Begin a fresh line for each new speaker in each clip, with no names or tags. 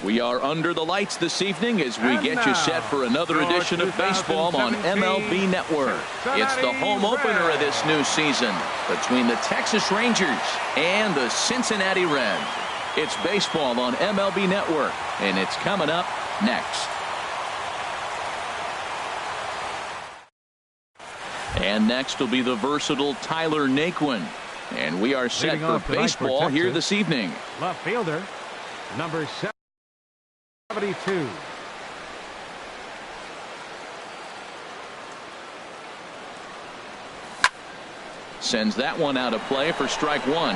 We are under the lights this evening as we get you set for another edition of baseball on MLB Network. It's the home opener of this new season between the Texas Rangers and the Cincinnati Reds. It's baseball on MLB Network, and it's coming up next. And next will be the versatile Tyler Naquin. And we are set for baseball here this evening.
Left fielder, number 72.
Sends that one out of play for strike one.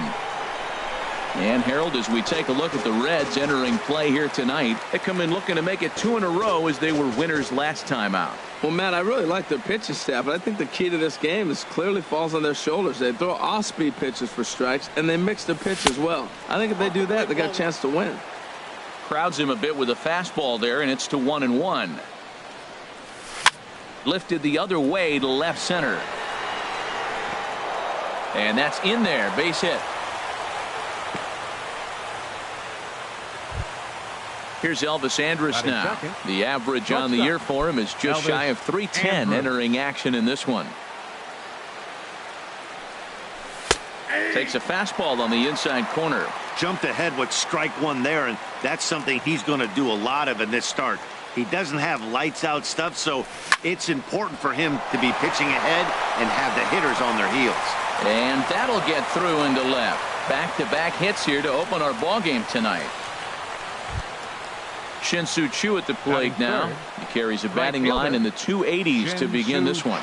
And Harold, as we take a look at the Reds entering play here tonight, they come in looking to make it 2 in a row as they were winners last time out.
Well, Matt, I really like their pitching staff, but I think the key to this game is clearly falls on their shoulders. They throw off-speed pitches for strikes, and they mix the pitch as well. I think if they do that, they got a chance to win.
Crowds him a bit with a fastball there, and it's to 1-1. Lifted the other way to left center. And that's in there, base hit. Here's Elvis Andrus now. The average on the year for him is just shy of 310 entering action in this one. Takes a fastball on the inside corner.
Jumped ahead with strike one there, and that's something he's going to do a lot of in this start. He doesn't have lights out stuff, so it's important for him to be pitching ahead and have the hitters on their heels.
And that'll get through into left. Back-to-back hits here to open our ball game tonight. Shin-Soo Choo at the plate now. He carries a batting line in the 280s to begin this one.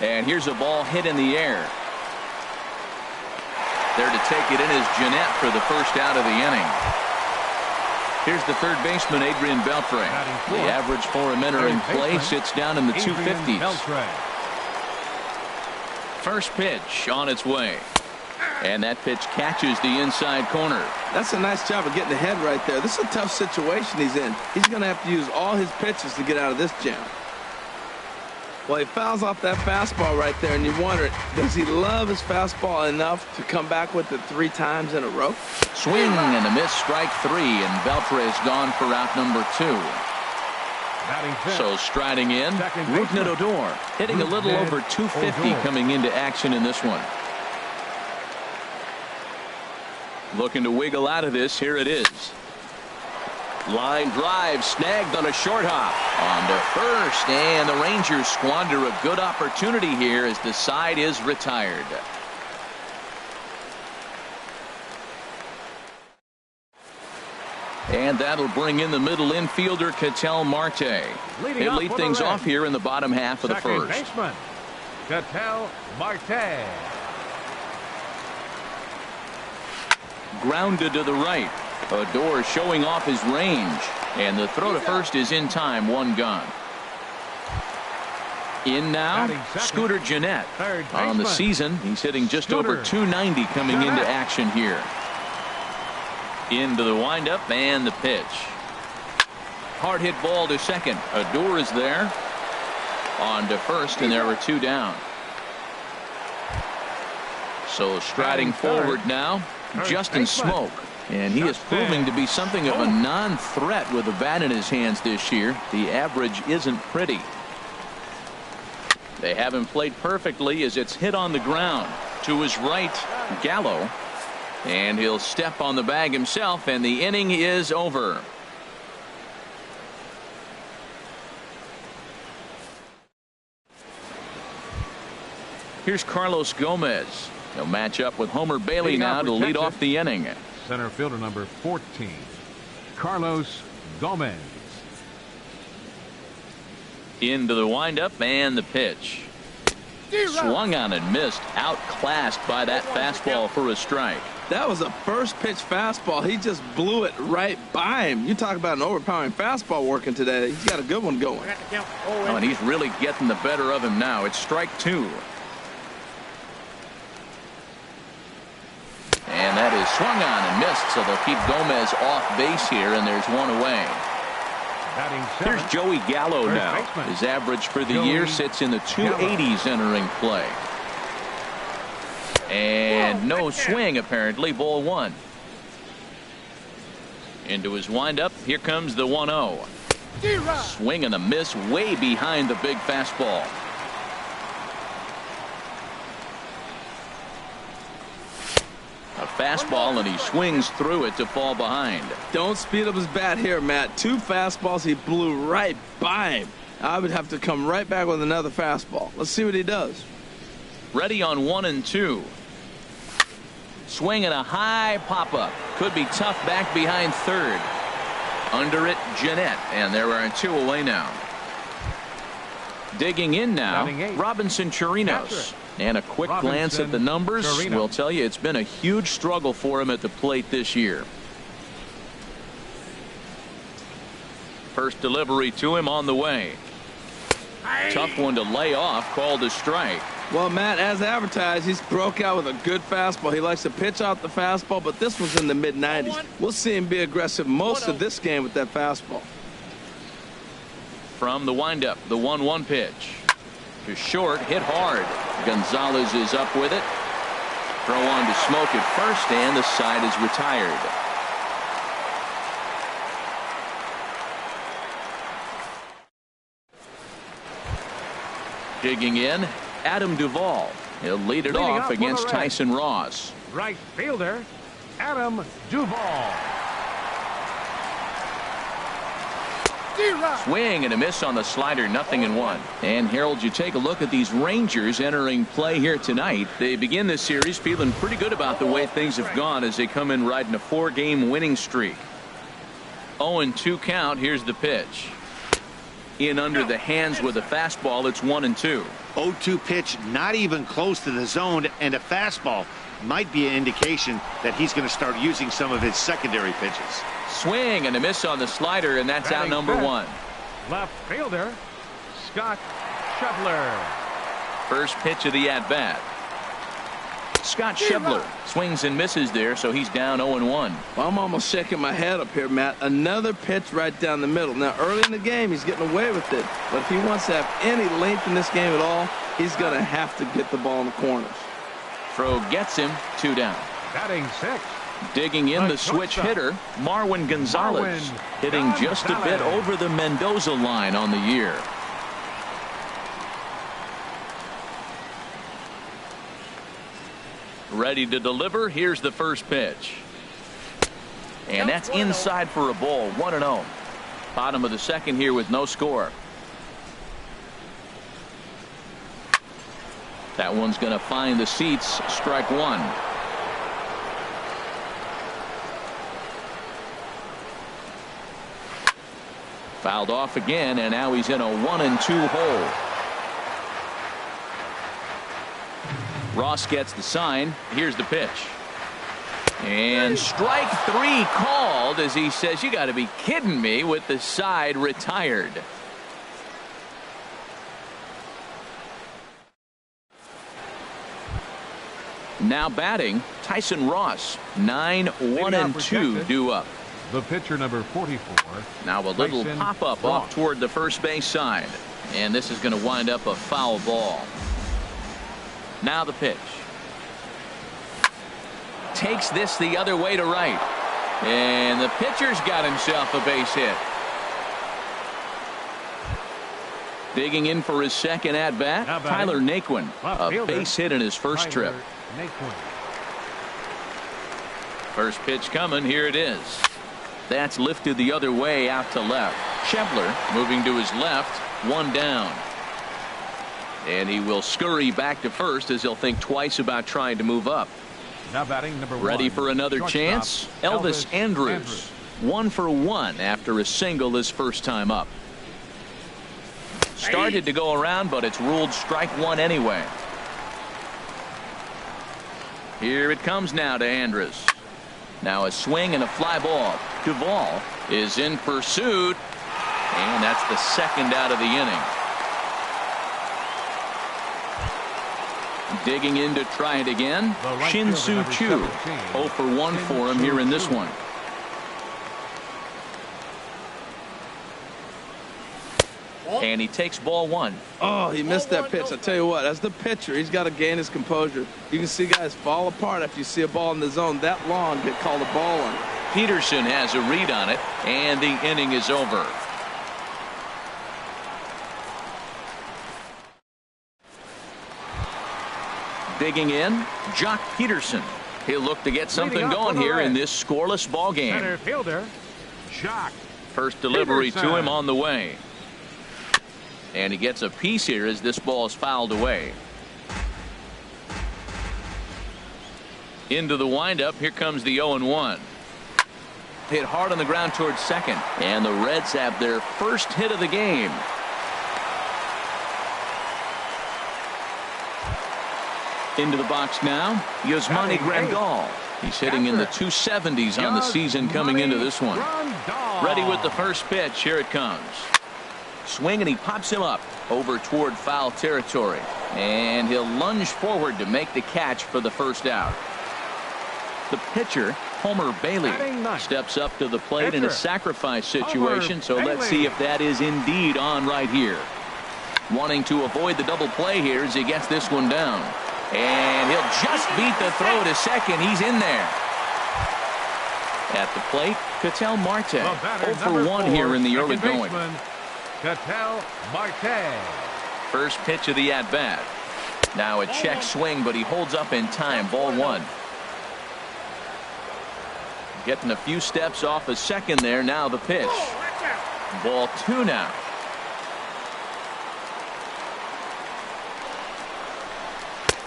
And here's a ball hit in the air. There to take it in is Jeanette for the first out of the inning. Here's the third baseman, Adrian Beltre. The average for him entering play sits down in the 250s. First pitch on its way. And that pitch catches the inside corner.
That's a nice job of getting ahead right there. This is a tough situation he's in. He's going to have to use all his pitches to get out of this jam. Well, he fouls off that fastball right there, and you wonder, does he love his fastball enough to come back with it 3 times in a row?
Swing and a miss, strike 3, and Beltre is gone for out number 2. So striding in, Rougned Odor, hitting a little over 250 coming into action in this one. Looking to wiggle out of this. Here it is. Line drive snagged on a short hop. On to first, and the Rangers squander a good opportunity here as the side is retired. And that'll bring in the middle infielder, Ketel Marte. He'll lead things off here in the bottom half of the first.
Baseman, Ketel Marte.
Grounded to the right. Odor showing off his range. And the throw to first is in time. 1 gone. In now, Scooter Jeanette. On the season, he's hitting just over 290 coming into action here. Into the windup and the pitch. Hard hit ball to second. Odor is there. On to first, and there were 2 down. So striding forward now, Justin Smoke. And he is proving to be something of a non-threat with a bat in his hands this year. The average isn't pretty. They have him played perfectly as it's hit on the ground. To his right, Gallo. And he'll step on the bag himself, and the inning is over. Here's Carlos Gomez. He'll match up with Homer Bailey now to lead off the inning.
Center fielder number 14, Carlos Gomez.
Into the windup and the pitch. Swung on and missed. Outclassed by that fastball for a strike.
That was a first pitch fastball. He just blew it right by him. You talk about an overpowering fastball working today. He's got a good one going.
Oh, and he's really getting the better of him now. It's strike 2. And that is swung on and missed, so they'll keep Gomez off base here, and there's 1 away. Here's Joey Gallo now. His average for the year sits in the 280s entering play. And no swing, apparently. Ball one. Into his windup. Here comes the 1-0. Swing and a miss way behind the big fastball. A fastball, and he swings through it to fall behind.
Don't speed up his bat here, Matt. 2 fastballs, he blew right by him. I would have to come right back with another fastball. Let's see what he does.
Ready on 1 and 2. Swing and a high pop-up. Could be tough back behind third. Under it, Jeanette, and there are 2 away now. Digging in now, Robinson Chirinos. And a quick glance at the numbers will tell you it's been a huge struggle for him at the plate this year. First delivery to him on the way. Tough one to lay off, called a strike.
Well, Matt, as advertised, he's broke out with a good fastball. He likes to pitch out the fastball, but this was in the mid-90s. We'll see him be aggressive most of this game with that fastball.
From the windup, the 1-1 pitch. To short, hit hard. Gonzalez is up with it. Throw on to Smoke at first, and the side is retired. Digging in, Adam Duvall. He'll lead it off against Tyson Ross.
Right fielder, Adam Duvall.
Swing and a miss on the slider, 0-1. And Harold, you take a look at these Rangers entering play here tonight. They begin this series feeling pretty good about the way things have gone as they come in riding a 4-game winning streak. 0-2 count. Here's the pitch. In under the hands with a fastball. It's 1-2.
0-2 pitch, not even close to the zone, and a fastball might be an indication that he's going to start using some of his secondary pitches.
Swing and a miss on the slider, and that's out number 1.
Left fielder, Scott Schebler.
First pitch of the at-bat. Scott Schebler swings and misses there, so he's down 0-1.
Well, I'm almost shaking my head up here, Matt. Another pitch right down the middle. Now, early in the game, he's getting away with it. But if he wants to have any length in this game at all, he's going to have to get the ball in the corners.
Throw gets him, 2 down.
Batting 6.
Digging in the switch hitter, Marwin Gonzalez, hitting just a bit over the Mendoza line on the year. Ready to deliver. Here's the first pitch. And that's inside for a ball. 1-0. Bottom of the second here with no score. That one's going to find the seats. Strike 1. Fouled off again, and now he's in a 1-2 hole. Ross gets the sign. Here's the pitch. And strike 3 called as he says, you got to be kidding me, with the side retired. Now batting, Tyson Ross. 9-1-2 due up.
The pitcher, number 44.
Now a little
Tyson
pop-up
Ross.
off toward the first base side. And this is going to wind up a foul ball. Now the pitch. Takes this the other way to right. And the pitcher's got himself a base hit. Digging in for his second at-bat, Tyler Naquin. A base hit in his first trip. First pitch coming. Here it is. That's lifted the other way out to left. Schebler moving to his left. 1 down. And he will scurry back to first as he'll think twice about trying to move up.
Now batting number 1.
Ready for another chance? Elvis Andrus. 1 for 1 after a single his first time up. Started to go around, but it's ruled strike 1 anyway. Here it comes now to Andrus. Now a swing and a fly ball. Duvall is in pursuit, and that's the second out of the inning. Digging in to try it again, Shin-Soo Choo. 0 for 1 for him here in this one. And he takes ball one.
Oh, he missed that pitch. I tell you what, as the pitcher, he's got to gain his composure. You can see guys fall apart after you see a ball in the zone that long get called a ball on.
Peterson has a read on it, and the inning is over. Digging in, Jock Peterson. He'll look to get something going here in this scoreless ball game.
Center fielder, Jock.
First delivery
Peterson.
to him on the way. And he gets a piece here as this ball is fouled away. Into the windup. Here comes the 0-1. Hit hard on the ground towards second. And the Reds have their first hit of the game. Into the box now, Yasmani Grandal. He's hitting in the 270s on the season coming into this one. Ready with the first pitch. Here it comes. Swing, and he pops him up over toward foul territory. And he'll lunge forward to make the catch for the first out. The pitcher, Homer Bailey, steps up to the plate in a sacrifice situation. So let's see if that is indeed on right here. Wanting to avoid the double play here as he gets this one down. And he'll just beat the throw to second. He's in there. At the plate, Ketel Marte. 0 for 1 here in the early going.
Ketel Marte.
First pitch of the at-bat. Now a check swing, but he holds up in time. Ball one. Getting a few steps off a second there. Now the pitch. Ball two now.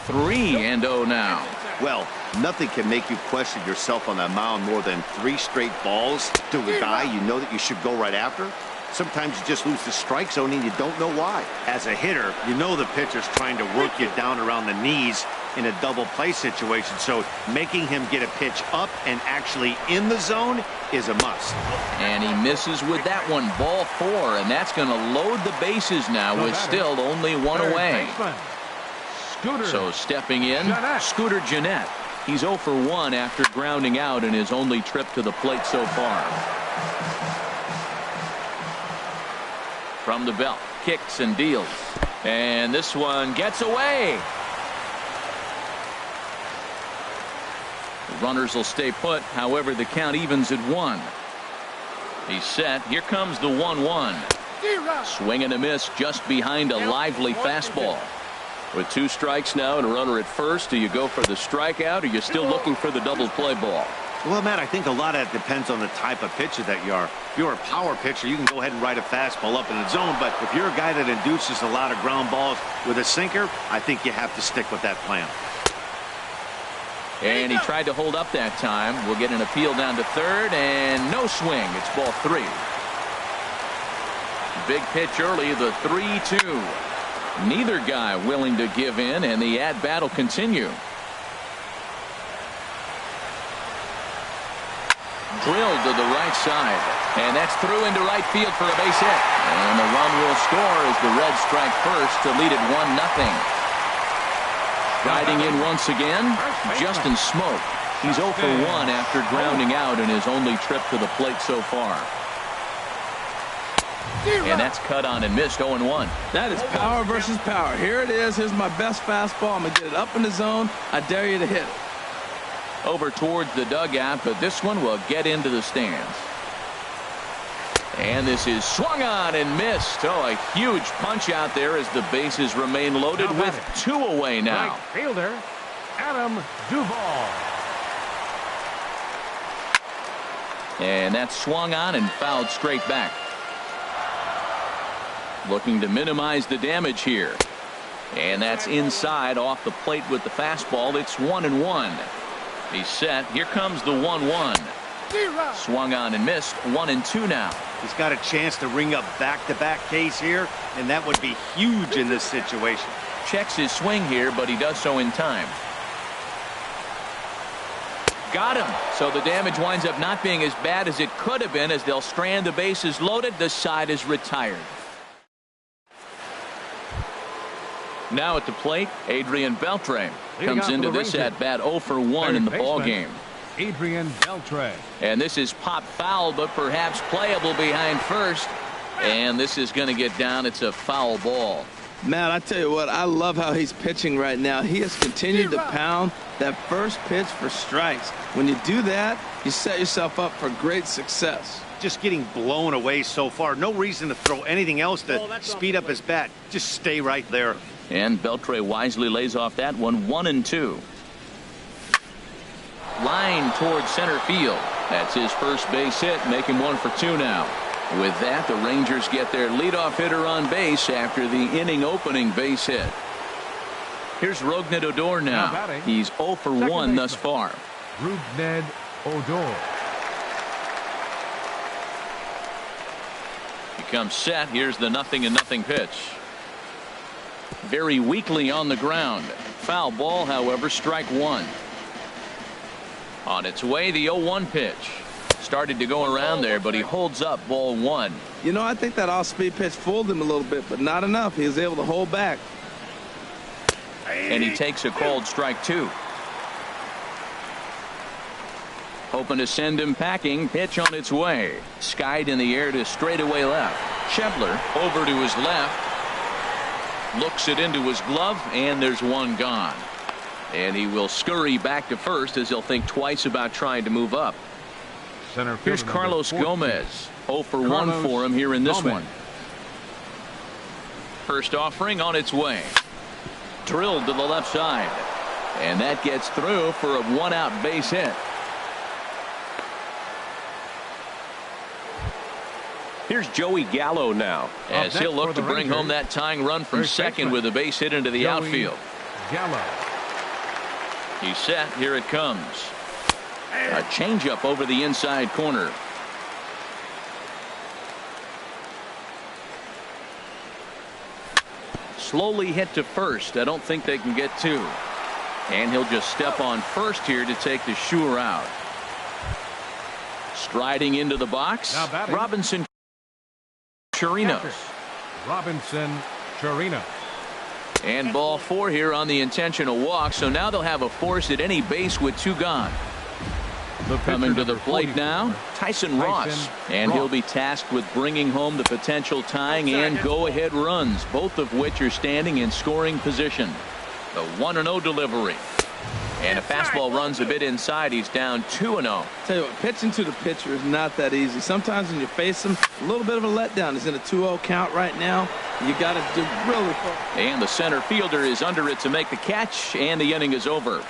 Three and 0 now.
Well, nothing can make you question yourself on that mound more than 3 straight balls to a guy you know that you should go right after. Sometimes you just lose the strike zone and you don't know why. As a hitter, you know the pitcher's trying to work you down around the knees in a double play situation. So making him get a pitch up and actually in the zone is a must.
And he misses with that one. Ball 4, and that's going to load the bases now with still only one away. So stepping in, Scooter Gennett. He's 0 for 1 after grounding out in his only trip to the plate so far. From the belt, kicks and deals. And this one gets away. The runners will stay put. However, the count evens at 1. He's set. Here comes the 1-1. Swing and a miss just behind a lively fastball. With 2 strikes now and a runner at first, do you go for the strikeout, or are you still looking for the double play ball?
Well, Matt, I think a lot of it depends on the type of pitcher that you are. If you're a power pitcher, you can go ahead and ride a fastball up in the zone. But if you're a guy that induces a lot of ground balls with a sinker, I think you have to stick with that plan.
And he tried to hold up that time. We'll get an appeal down to third, and no swing. It's ball 3. Big pitch early, the 3-2. Neither guy willing to give in, and the at-bat will continue. Drilled to the right side, and that's through into right field for a base hit. And the run will score as the Reds strike first to lead it 1-0. Riding in once again, Justin Smoke. He's 0 for 1 after grounding out in his only trip to the plate so far. And that's cut on and missed. 0-1.
That is power versus power. Here it is. Here's my best fastball. I'm going to get it up in the zone. I dare you to hit it.
Over towards the dugout, but this one will get into the stands. And this is swung on and missed. Oh, a huge punch out there as the bases remain loaded with 2 away now.
Right fielder, Adam Duvall.
And that's swung on and fouled straight back. Looking to minimize the damage here. And that's inside off the plate with the fastball. It's 1-1. He's set. Here comes the 1-1. Swung on and missed. 1-2 now.
He's got a chance to ring up back-to-back Ks here, and that would be huge in this situation.
Checks his swing here, but he does so in time. Got him. So the damage winds up not being as bad as it could have been as they'll strand the bases loaded. The side is retired. Now at the plate, Adrian Beltre comes into this at-bat 0 for 1 in the ball game.
Adrian Beltre.
And this is pop foul, but perhaps playable behind first. And this is going to get down. It's a foul ball.
Matt, I tell you what, I love how he's pitching right now. He has continued to pound that first pitch for strikes. When you do that, you set yourself up for great success.
Just getting blown away so far. No reason to throw anything else to speed up his bat. Just stay right there.
And Beltre wisely lays off that one. 1-2. Line towards center field. That's his first base hit. Make him 1 for 2 now. With that, the Rangers get their leadoff hitter on base after the inning opening base hit. Here's Rougned Odor now. He's 0 for 1 thus far.
Rougned Odor.
He comes set. Here's the 0-0 pitch. Very weakly on the ground. Foul ball, however, strike 1. On its way, the 0-1 pitch. Started to go around there, but he holds up ball 1.
You know, I think that off-speed pitch fooled him a little bit, but not enough. He was able to hold back.
And he takes a called strike 2. Hoping to send him packing. Pitch on its way. Skied in the air to straightaway left. Schebler over to his left. Looks it into his glove, and there's one gone. And he will scurry back to first as he'll think twice about trying to move up. Here's Carlos Gomez. 0 for 1 for him here in this one. First offering on its way. Drilled to the left side. And that gets through for a 1-out base hit. Here's Joey Gallo now, as he'll look to bring home that tying run from second with a base hit into the outfield.
Gallo.
He's set. Here it comes. A changeup over the inside corner. Slowly hit to first. I don't think they can get 2. And he'll just step on first here to take the Shure out. Striding into the box, Robinson Chirinos.
Robinson Chirinos.
And ball 4 here on the intentional walk. So now they'll have a force at any base with 2 gone. Coming to the plate now, Tyson Ross. And he'll be tasked with bringing home the potential tying and go-ahead runs, both of which are standing in scoring position. The 1-0 delivery. And a fastball runs a bit inside. He's down 2-0.
Tell you what, pitching to the pitcher is not that easy. Sometimes when you face him, a little bit of a letdown. He's in a 2-0 count right now. You got to do really well.
And the center fielder is under it to make the catch, and the inning is over.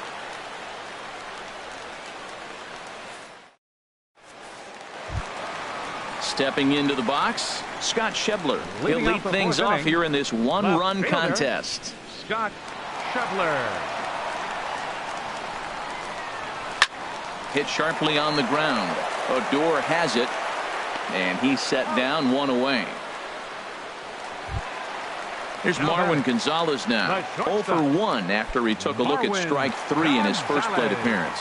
Stepping into the box, Scott Schebler. He'll lead things off here in this 1-run contest.
Scott Schebler.
Hit sharply on the ground. Odor has it, and he's set down 1 away. Here's Marwin Gonzalez now. 0 for 1 after he took a look at strike 3 in his first plate appearance.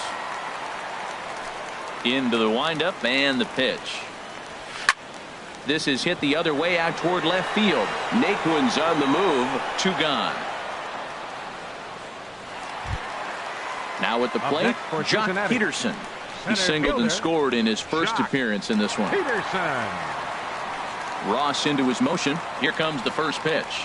Into the windup and the pitch. This is hit the other way out toward left field. Naquin's on the move. 2 gone. Now at the plate, Jock Peterson. He singled and scored in his first appearance in this one.
Peterson.
Ross into his motion. Here comes the first pitch.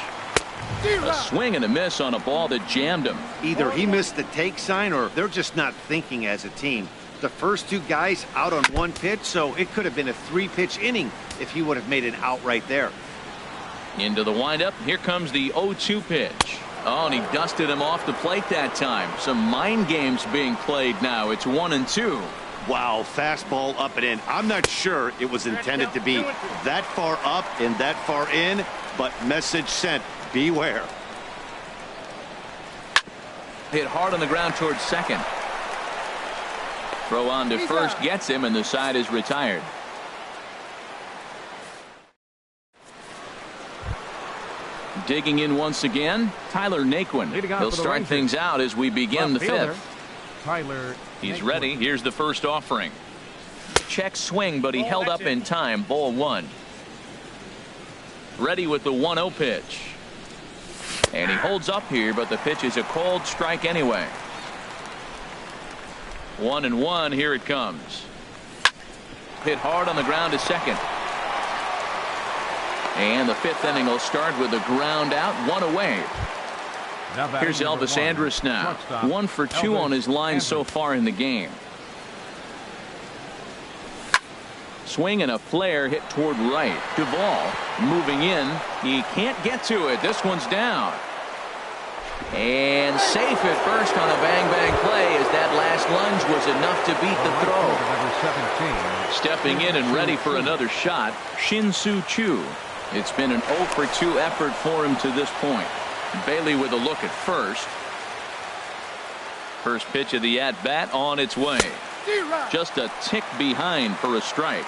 A swing and a miss on a ball that jammed him.
Either he missed the take sign or they're just not thinking as a team. The first 2 guys out on 1 pitch, so it could have been a 3-pitch inning if he would have made an out right there.
Into the windup. Here comes the 0-2 pitch. Oh, and he dusted him off the plate that time. Some mind games being played now. It's 1-2.
Wow, fastball up and in. I'm not sure it was intended to be that far up and that far in, but message sent. Beware.
Hit hard on the ground towards second. Throw on to first gets him, and the side is retired. Digging in once again, Tyler Naquin. He'll start things out as we begin the 5th. He's ready. Here's the first offering. Check swing, but he held up in time. Ball 1. Ready with the 1-0 pitch. And he holds up here, but the pitch is a called strike anyway. 1-1. Here it comes. Hit hard on the ground to second. And the 5th inning will start with a ground out, 1 away. Here's Elvis Andrus now. 1 for 2 on his line so far in the game. Swing and a flare hit toward right. Duvall moving in. He can't get to it. This one's down. And safe at first on a bang-bang play as that last lunge was enough to beat the throw. Stepping in and ready for another shot, Shin-Soo Choo. It's been an 0 for 2 effort for him to this point. Bailey with a look at first. First pitch of the at-bat on its way. Just a tick behind for a strike.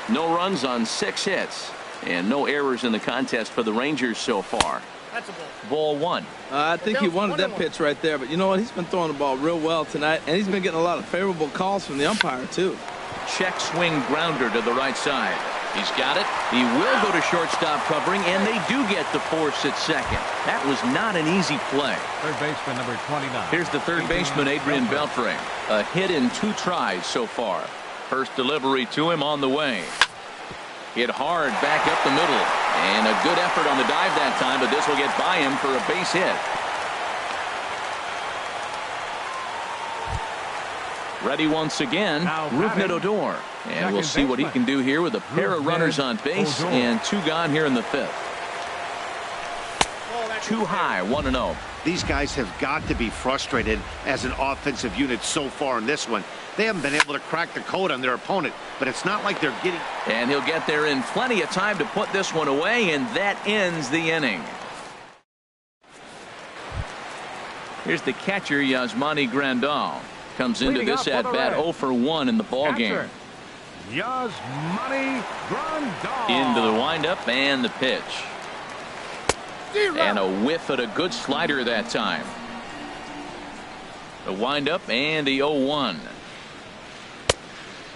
No runs on 6 hits. And no errors in the contest for the Rangers so far.
That's a
Ball 1.
I think he wanted that pitch right there, but you know what? He's been throwing the ball real well tonight, and he's been getting a lot of favorable calls from the umpire, too.
Check swing grounder to the right side. He's got it. He will go to shortstop covering, and they do get the force at second. That was not an easy play.
Third baseman number 29.
Here's the third baseman, Adrian Beltre. A hit in 2 tries so far. First delivery to him on the way. Hit hard back up the middle. And a good effort on the dive that time, but this will get by him for a base hit. Ready once again, Rougned Odor. And we'll see what he can do here with a pair of runners on base and 2 gone here in the 5th. Too high, 1-0.
These guys have got to be frustrated as an offensive unit so far in this one. They haven't been able to crack the code on their opponent, but it's not like they're getting.
And he'll get there in plenty of time to put this one away, and that ends the inning. Here's the catcher, Yasmani Grandal. Comes into this at bat 0 for 1 in the ball game.
Yasmani Grandal.
Into the windup and the pitch. And a whiff at a good slider that time. The windup and the 0-1.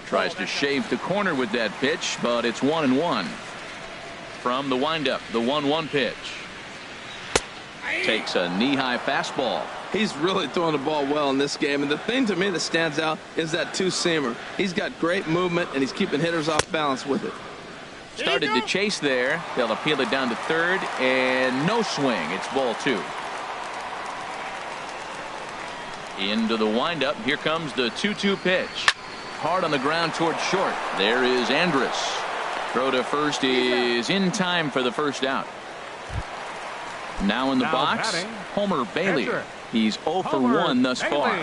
Tries to shave the corner with that pitch, but it's 1-1. From the windup, the 1-1 pitch. Takes a knee-high fastball.
He's really throwing the ball well in this game, and the thing to me that stands out is that 2-seamer. He's got great movement, and he's keeping hitters off balance with it.
Started to chase there. They'll appeal it down to third, and no swing. It's ball 2. Into the windup. Here comes the 2-2 pitch. Hard on the ground toward short. There is Andrus. Throw to first is in time for the first out. Now in the box,
batting,
Homer Bailey.
catcher.
He's 0 for 1 thus far.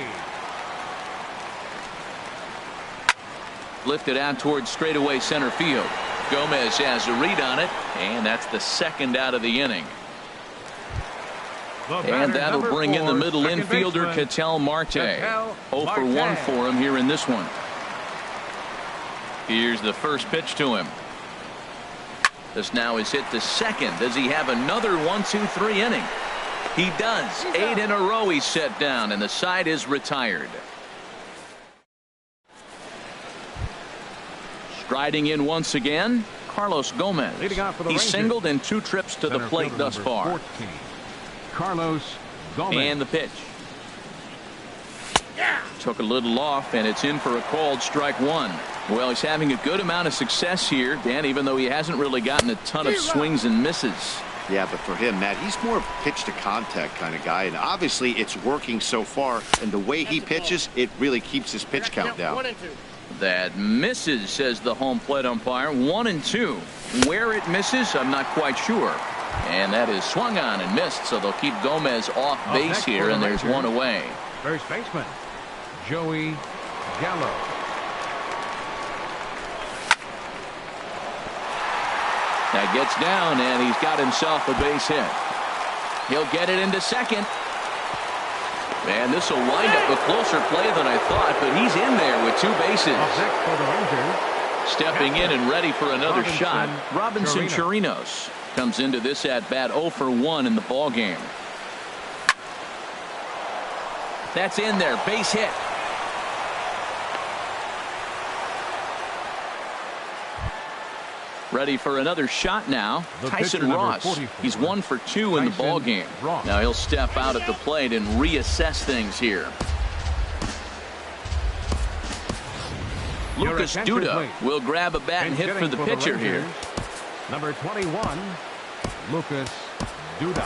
Lifted out towards straightaway center field. Gomez has a read on it, and that's the 2nd out of the inning. And that'll bring in the middle infielder, Ketel Marte. 0 for 1 for him here in this one. Here's the first pitch to him. This now is hit to second. Does he have another 1-2-3 inning? He does. 8 in a row he's set down, and the side is retired. Striding in once again, Carlos Gomez. He's singled in 2 trips to the plate thus far.
14, Carlos Gomez.
And the pitch. Took a little off, and it's in for a called strike 1. Well, he's having a good amount of success here, Dan, even though he hasn't really gotten a ton of swings and misses.
Yeah, but for him, Matt, he's more of a pitch to contact kind of guy, and obviously it's working so far, and the way he pitches, it really keeps his pitch count down.
1 and 2.
That misses, says the home plate umpire. 1-2. Where it misses, I'm not quite sure. And that is swung on and missed, so they'll keep Gomez off base here, and there's 1 away.
First baseman, Joey Gallo.
That gets down, and he's got himself a base hit. He'll get it into second. And this will wind up a closer play than I thought, but he's in there with 2 bases. Stepping in and ready for another shot, Robinson Chirinos comes into this at bat 0 for 1 in the ball game. That's in there, base hit. Ready for another shot now. Tyson Ross. He's 1 for 2 in the ball game. Now he'll step out at the plate and reassess things here. Lucas Duda will grab a bat and hit for the pitcher here.
Number 21, Lucas Duda.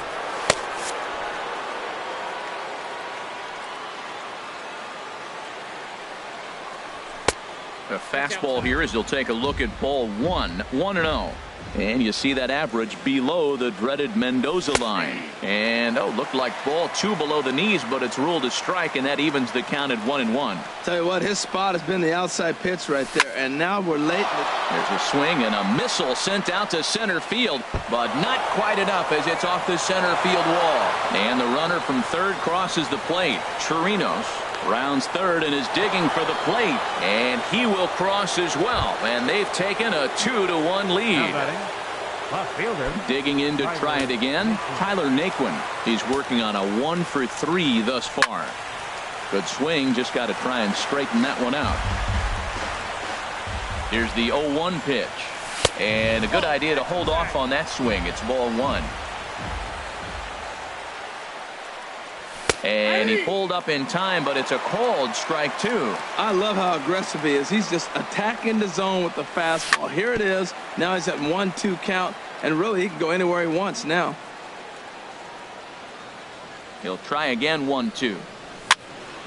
A fastball here as he'll take a look at ball 1, 1-0. And you see that average below the dreaded Mendoza line. And, looked like ball 2 below the knees, but it's ruled a strike, and that evens the count at 1-1.
Tell you what, his spot has been the outside pitch right there, and now we're late.
There's a swing and a missile sent out to center field, but not quite enough as it's off the center field wall. And the runner from third crosses the plate. Chirinos rounds third and is digging for the plate, and he will cross as well, and they've taken a 2-1 lead.
Left fielder.
Digging in to try it again, Tyler Naquin. He's working on a 1 for 3 thus far. Good swing, just got to try and straighten that one out. Here's the 0-1 pitch, and a good idea to hold off on that swing. It's ball 1. And he pulled up in time, but it's a called strike 2.
I love how aggressive he is. He's just attacking the zone with the fastball. Here it is. Now he's at 1-2 count, and really he can go anywhere he wants now.
He'll try again, 1-2.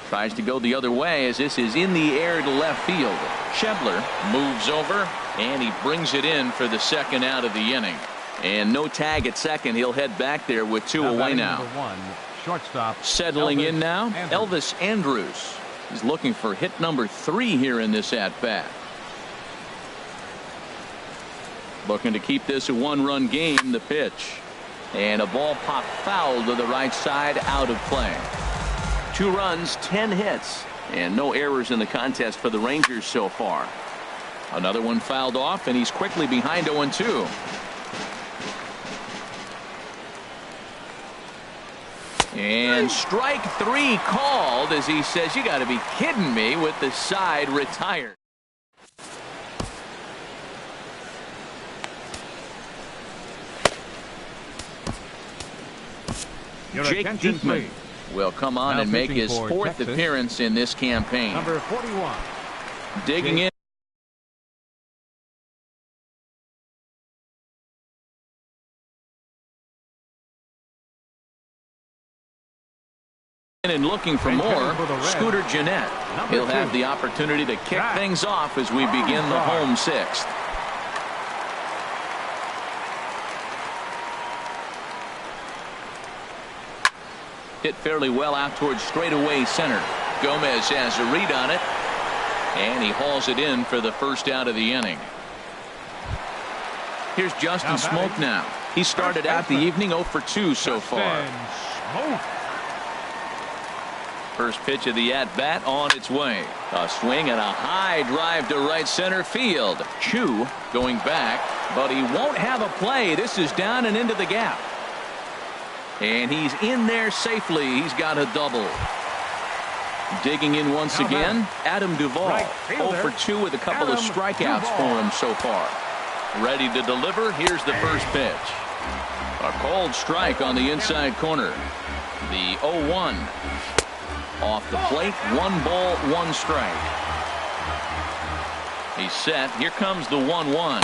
Tries to go the other way as this is in the air to left field. Schebler moves over, and he brings it in for the second out of the inning. And no tag at second. He'll head back there with 2 away now.
Number 1, shortstop.
Settling in now, Elvis Andrus. He's looking for hit number 3 here in this at-bat. Looking to keep this a 1-run game, the pitch. And a ball popped foul to the right side, out of play. 2 runs, 10 hits, and no errors in the contest for the Rangers so far. Another one fouled off, and he's quickly behind 0-2. And strike 3 called as he says, you got to be kidding me, with the side retired. Jake Diekman will come on and make his 4th appearance in this campaign.
Number 41.
Digging in. And looking for more, Scooter Gennett. He'll have the opportunity to kick things off as we begin the home 6th. Hit fairly well out towards straightaway center. Gomez has a read on it, and he hauls it in for the first out of the inning. Here's Justin Smoak now. He started out the evening 0 for 2 so far. First pitch of the at-bat on its way. A swing and a high drive to right center field. Chu going back, but he won't have a play. This is down and into the gap. And he's in there safely. He's got a double. Digging in once again, Adam Duvall. 0 for 2 with a couple of strikeouts for him so far. Ready to deliver. Here's the first pitch. A called strike on the inside corner. The 0-1. Off the plate, 1 ball, 1 strike. He's set. Here comes the 1-1.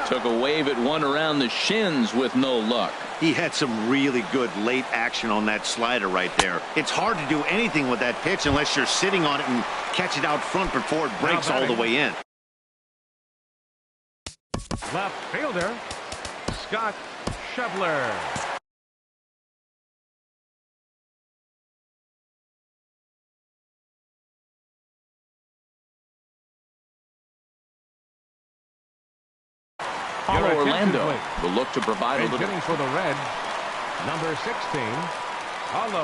Took a wave at one around the shins with no luck.
He had some really good late action on that slider right there. It's hard to do anything with that pitch unless you're sitting on it and catch it out front before it breaks all the way in.
Left fielder, Scott Schebler.
Paulo Orlando will look to provide a little.
Hitting for the Reds, number 16, Paulo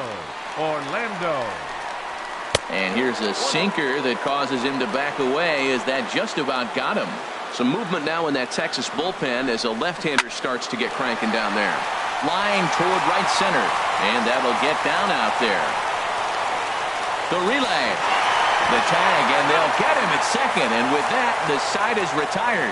Orlando.
And here's a sinker that causes him to back away as that just about got him. Some movement now in that Texas bullpen as a left-hander starts to get cranking down there. Line toward right center, and that'll get down out there. The relay, the tag, and they'll get him at second, and with that, the side is retired.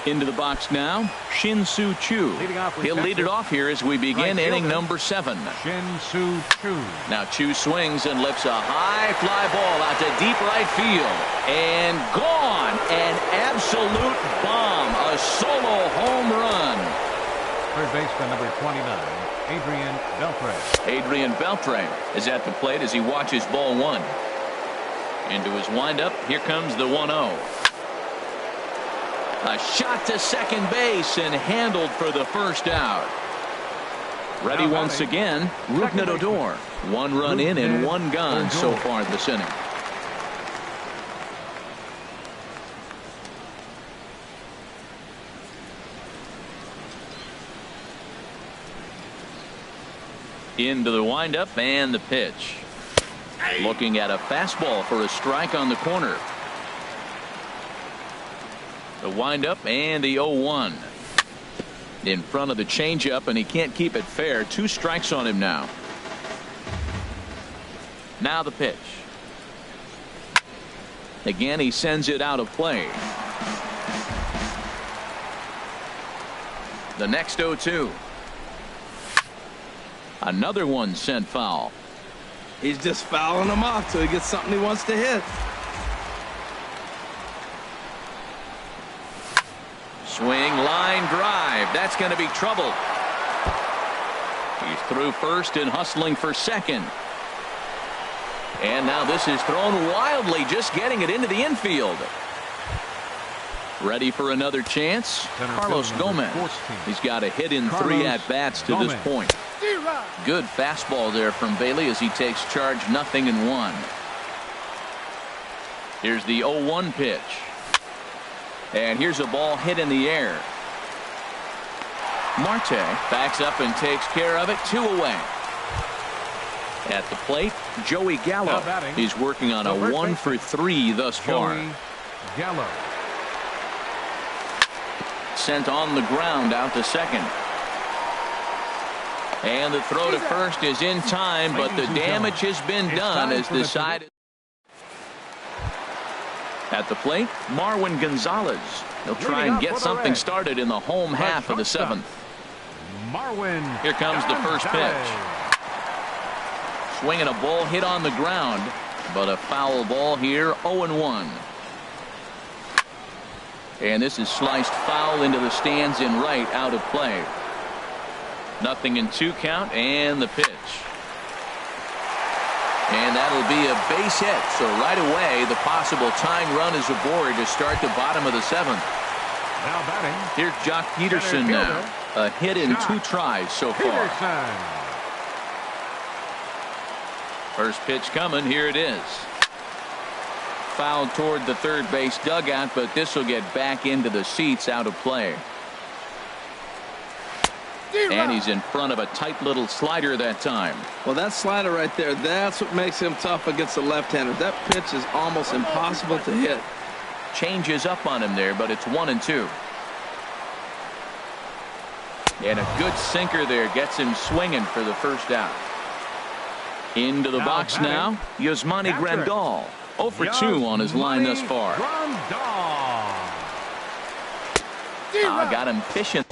Into the box now, Shin-Soo Choo. He'll lead it off here as we begin inning number 7.
Shin-Soo Choo.
Now Choo swings and lifts a high fly ball out to deep right field. And gone. An absolute bomb. A solo home run.
Third baseman number 29, Adrian Beltre.
Adrian Beltre is at the plate as he watches ball 1. Into his windup, here comes the 1-0. A shot to second base and handled for the first out. Ready once again, Rougned Odor. 1 run in and 1 gone so far this inning. Into the windup and the pitch. Looking at a fastball for a strike on the corner. The windup and the 0-1. In front of the changeup, and he can't keep it fair. 2 strikes on him now. Now the pitch. Again, he sends it out of play. The next 0-2. Another one sent foul.
He's just fouling them off till he gets something he wants to hit.
Swing, line drive. That's going to be trouble. He's through first and hustling for second. And now this is thrown wildly, just getting it into the infield. Ready for another chance? Carlos Gomez. He's got a hit in 3 at-bats to this point. Good fastball there from Bailey as he takes charge, 0-1. Here's the 0-1 pitch. And here's a ball hit in the air. Marte backs up and takes care of it. 2 away. At the plate, Joey Gallo. He's working on a 1 for 3 thus far.
Gallo.
Sent on the ground out to second. And the throw to first is in time, but the damage has been done as the side. At the plate, Marwin Gonzalez. He'll try and get something started in the home half of the 7th.
Marwin.
Here comes the first pitch. Swinging a ball hit on the ground, but a foul ball here, 0-1. And this is sliced foul into the stands in right, out of play. 0-2 count, and the pitch. And that'll be a base hit. So right away, the possible tying run is aboard to start the bottom of the 7th.
Now batting.
Here's Jock Peterson now. A hit in 2 tries so far. First pitch coming. Here it is. Fouled toward the third base dugout, but this will get back into the seats, out of play. And he's in front of a tight little slider that time.
Well, that slider right there, that's what makes him tough against the left-hander. That pitch is almost impossible to hit.
Changes up on him there, but it's 1-2. And a good sinker there gets him swinging for the first out. Into the box now, Yasmani Grandal. 0 for 2 on his line thus far. Got him fishing.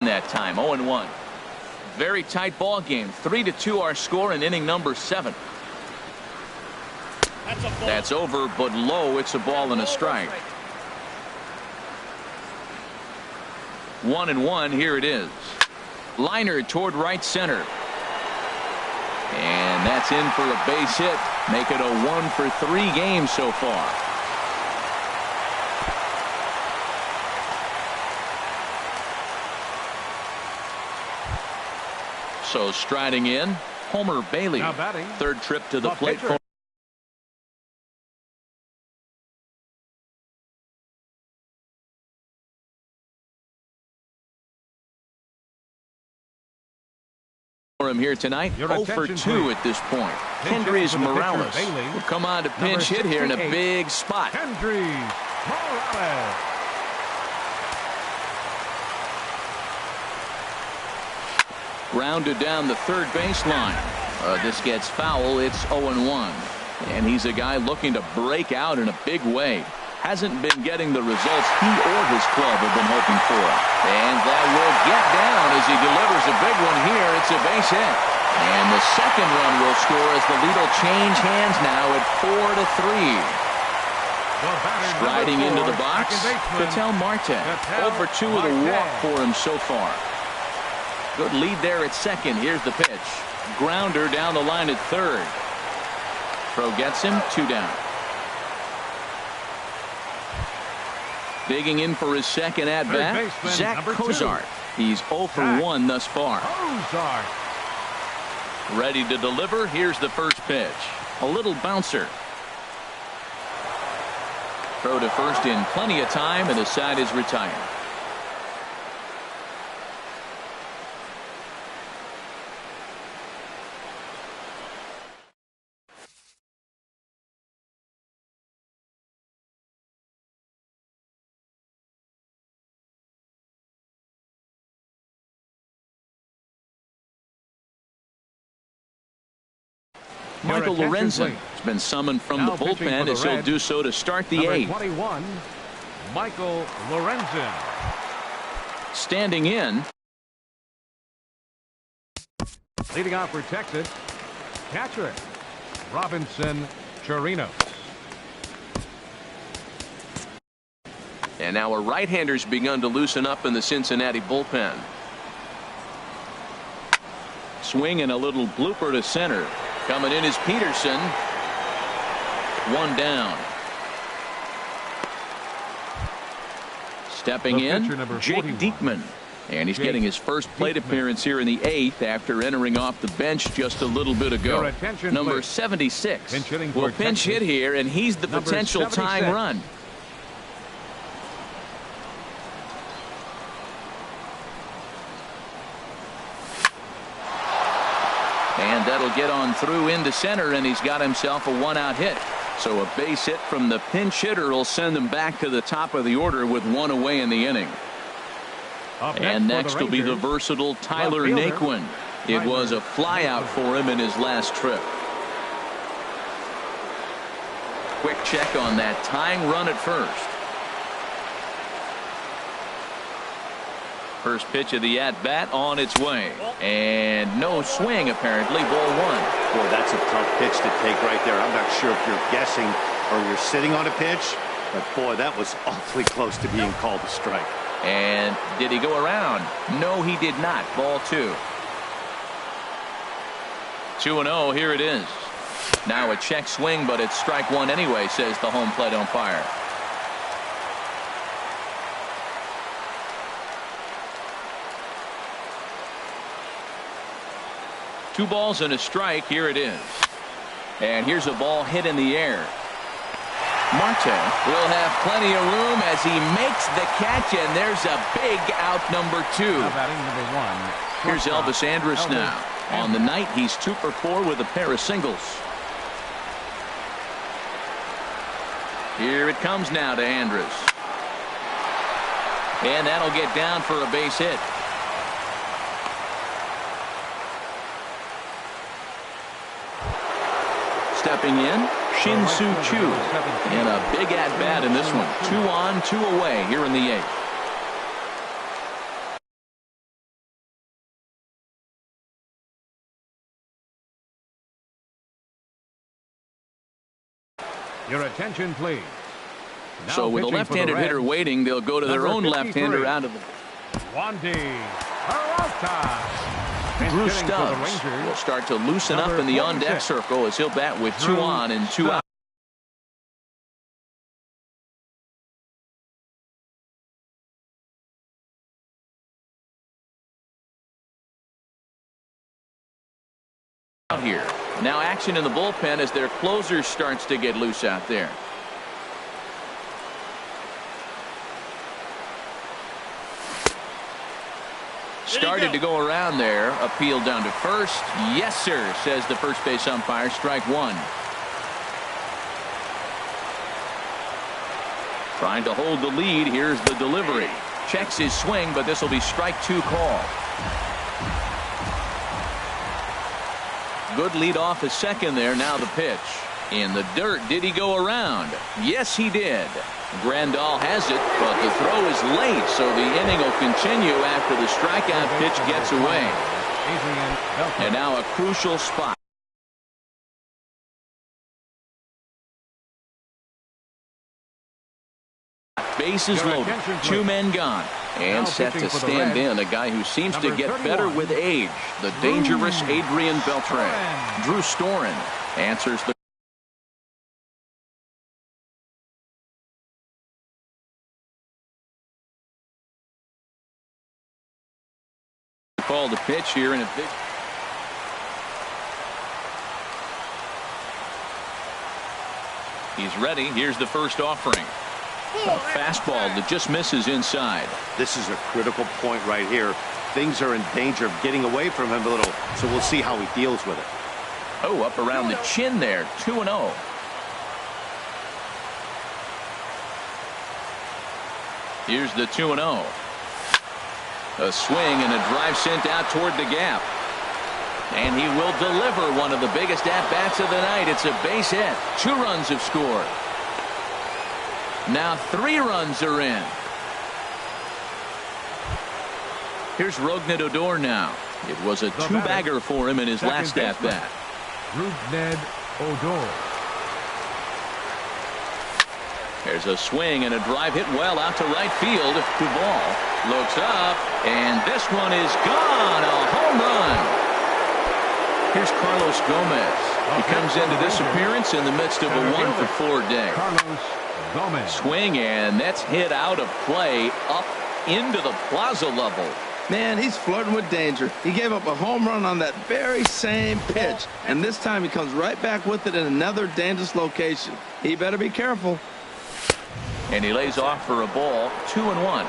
That time, 0-1. Very tight ball game. 3-2 our score in inning number 7. That's over, but low. It's a ball and a strike. 1-1. Here it is. Liner toward right center. And that's in for a base hit. Make it a 1 for 3 game so far. So striding in, Homer Bailey. Third trip to the plate for him here tonight. 0 for 2 at this point. Hendrys Morales will come on to pinch hit here in a big spot.
Hendrys Morales.
Grounded down the third baseline. This gets foul. It's 0-1. And he's a guy looking to break out in a big way. Hasn't been getting the results he or his club have been hoping for. And that will get down as he delivers a big one here. It's a base hit. And the second run will score as the lead will change hands now at 4-3. Striding into the box, Ketel Marte. 0-for-2 with a walk for him so far. Good lead there at second. Here's the pitch. Grounder down the line at third. Throw gets him, 2 down. Digging in for his second at-bat, Zach Cozart. He's 0-for-1 thus far. Ready to deliver. Here's the first pitch. A little bouncer. Throw to first in plenty of time, and the side is retired. Michael Lorenzen has been summoned from the bullpen as he'll do so to start the eighth.
21, Michael Lorenzen.
Standing in.
Leading off for Texas, catcher Robinson Chirinos.
And now a right-hander's begun to loosen up in the Cincinnati bullpen. Swing and a little blooper to center. Coming in is Peterson. 1 down. Stepping in, Jake Diekman. And he's getting his first plate appearance here in the 8th after entering off the bench just a little bit ago. Number 76 will pinch hit here, and he's the potential tying run. And that'll get on through into center, and he's got himself a 1-out hit. So a base hit from the pinch hitter will send him back to the top of the order with 1 away in the inning. And next will be the versatile Tyler Naquin. It was a flyout for him in his last trip. Quick check on that tying run at first. First pitch of the at-bat on its way. And no swing, apparently. Ball 1.
Boy, that's a tough pitch to take right there. I'm not sure if you're guessing or you're sitting on a pitch, but boy, that was awfully close to being called a strike.
And did he go around? No, he did not. Ball 2. 2-0. Here it is. Now a check swing, but it's strike 1 anyway, says the home plate umpire. Two balls and a strike. Here it is. And here's a ball hit in the air. Marte will have plenty of room as he makes the catch, and there's a big out, number 2. Here's Elvis Andrus now. On the night, he's 2 for 4 with a pair of singles. Here it comes now to Andrus. And that'll get down for a base hit. Stepping in, Shin-Soo Choo. And a big at-bat in this one. 2 on, 2 away here in the 8th.
Your attention, please. Now
so with a left-handed hitter waiting, they'll go to their own left-hander out of the...
Wandy Peralta.
Bruce Stubbs will start to loosen up in the on-deck circle as he'll bat with 2 on and 2 out. Here. Now action in the bullpen as their closer starts to get loose out there. Started to go around there. Appeal down to first. Yes, sir, says the first base umpire. Strike 1. Trying to hold the lead. Here's the delivery. Checks his swing, but this will be strike 2 call. good lead off a second there. Now the pitch. In the dirt. Did he go around? Yes, he did. Grandal has it, but the throw is late, so the inning will continue after the strikeout pitch gets away. And now a crucial spot. Bases loaded, 2 men gone, and set to stand in a guy who seems to get better with age, the dangerous Adrian Beltre. Drew Storen answers the call the pitch here in a big. He's ready. Here's the first offering. A fastball that just misses inside.
This is a critical point right here. Things are in danger of getting away from him a little, so we'll see how he deals with it.
Oh, up around the chin there. 2-0. Here's the 2-0. A swing and a drive sent out toward the gap. And he will deliver one of the biggest at-bats of the night. It's a base hit. 2 runs have scored. Now 3 runs are in. Here's Rougned Odor now. It was a 2-bagger for him in his last at-bat.
Rougned Odor.
There's a swing and a drive hit well out to right field. Duvall looks up, and this one is gone. A home run. Here's Carlos Gomez. He comes into this appearance in the midst of a 1-for-4 day.
Carlos Gomez.
Swing, and that's hit out of play up into the plaza level.
Man, he's flirting with danger. He gave up a home run on that very same pitch, and this time he comes right back with it in another dangerous location. He better be careful.
And he lays off for a ball. 2-1.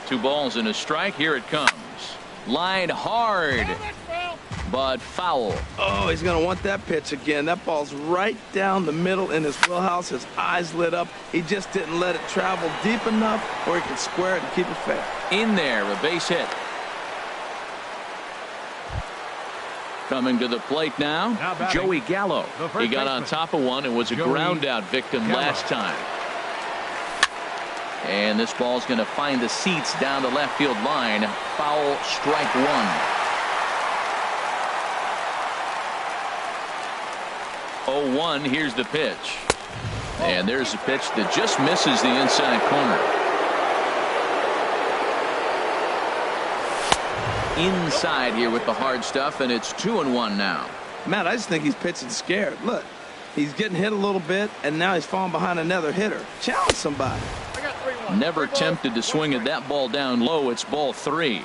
2 balls and a strike. Here it comes. Line hard, but foul.
Oh, he's going to want that pitch again. That ball's right down the middle in his wheelhouse. His eyes lit up. He just didn't let it travel deep enough where he can square it and keep it fair.
In there, a base hit. Coming to the plate now Joey Gallo. He got on top of one and was a ground out victim last time. And this ball's going to find the seats down the left field line. Foul, strike 1. 0-1. Here's the pitch. And there's a pitch that just misses the inside corner. Inside here with the hard stuff, and it's 2-1 now.
Matt, I just think he's pitching scared. Look, he's getting hit a little bit, and now he's falling behind another hitter. Challenge somebody.
Never tempted to swing at that ball down low. It's ball 3.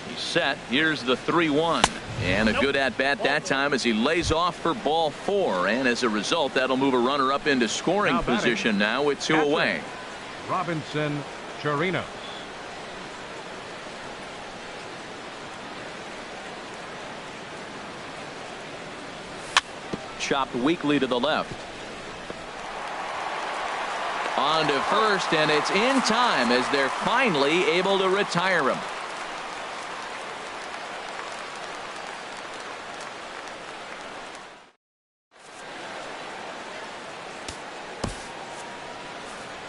He's set. Here's the 3-1. And a good at-bat that time as he lays off for ball 4. And as a result, that'll move a runner up into scoring position now with 2 away.
Robinson Chirinos.
Chopped weakly to the left. On to first, and it's in time as they're finally able to retire him.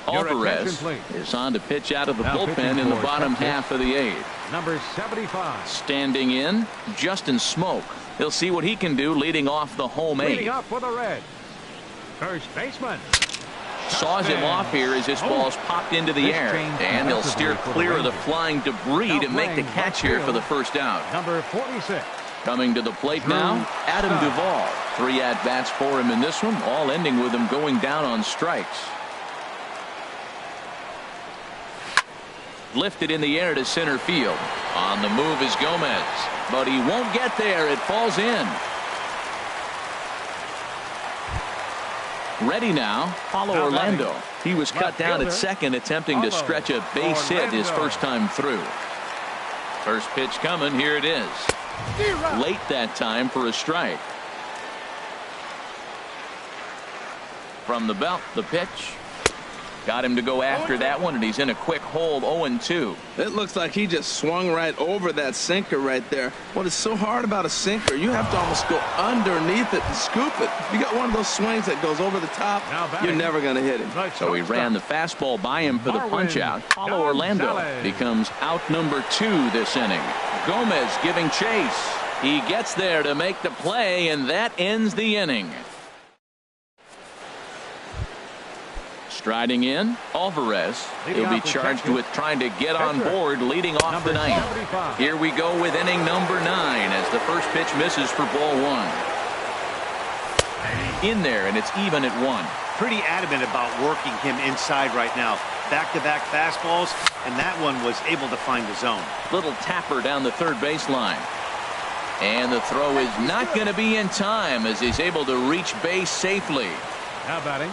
Alvarez is on to pitch out of the bullpen in the bottom half of the 8th.
Number 75.
Standing in, Justin Smoke. He'll see what he can do leading off the home 8th.
Leading up for the Reds. First baseman.
Saws him off here as this ball's popped into the air. And he'll steer clear of the flying debris to make the catch here for the first out.
Number 46.
Coming to the plate now, Adam Duvall. 3 at-bats for him in this one, all ending with him going down on strikes. Lifted in the air to center field. On the move is Gomez, but he won't get there. It falls in. Ready now, Paulo Orlando. He was cut down at second, attempting to stretch a base hit his first time through. First pitch coming. Here it is. Late that time for a strike. From the belt, the pitch. Got him to go after that one, and he's in a quick hole, 0-2.
It looks like he just swung right over that sinker right there. What is so hard about a sinker, you have to almost go underneath it to scoop it. You got one of those swings that goes over the top, you're never going to hit him.
So he ran the fastball by him for the punch-out. Paulo Orlando becomes out number 2 this inning. Gomez giving chase. He gets there to make the play, and that ends the inning. Striding in, Alvarez. He'll be charged with trying to get on board, leading off the ninth. Here we go with inning number 9 as the first pitch misses for ball 1. In there, and it's even at 1.
Pretty adamant about working him inside right now. Back-to-back fastballs, and that one was able to find the zone.
Little tapper down the third baseline. And the throw is not going to be in time as he's able to reach base safely.
Now batting.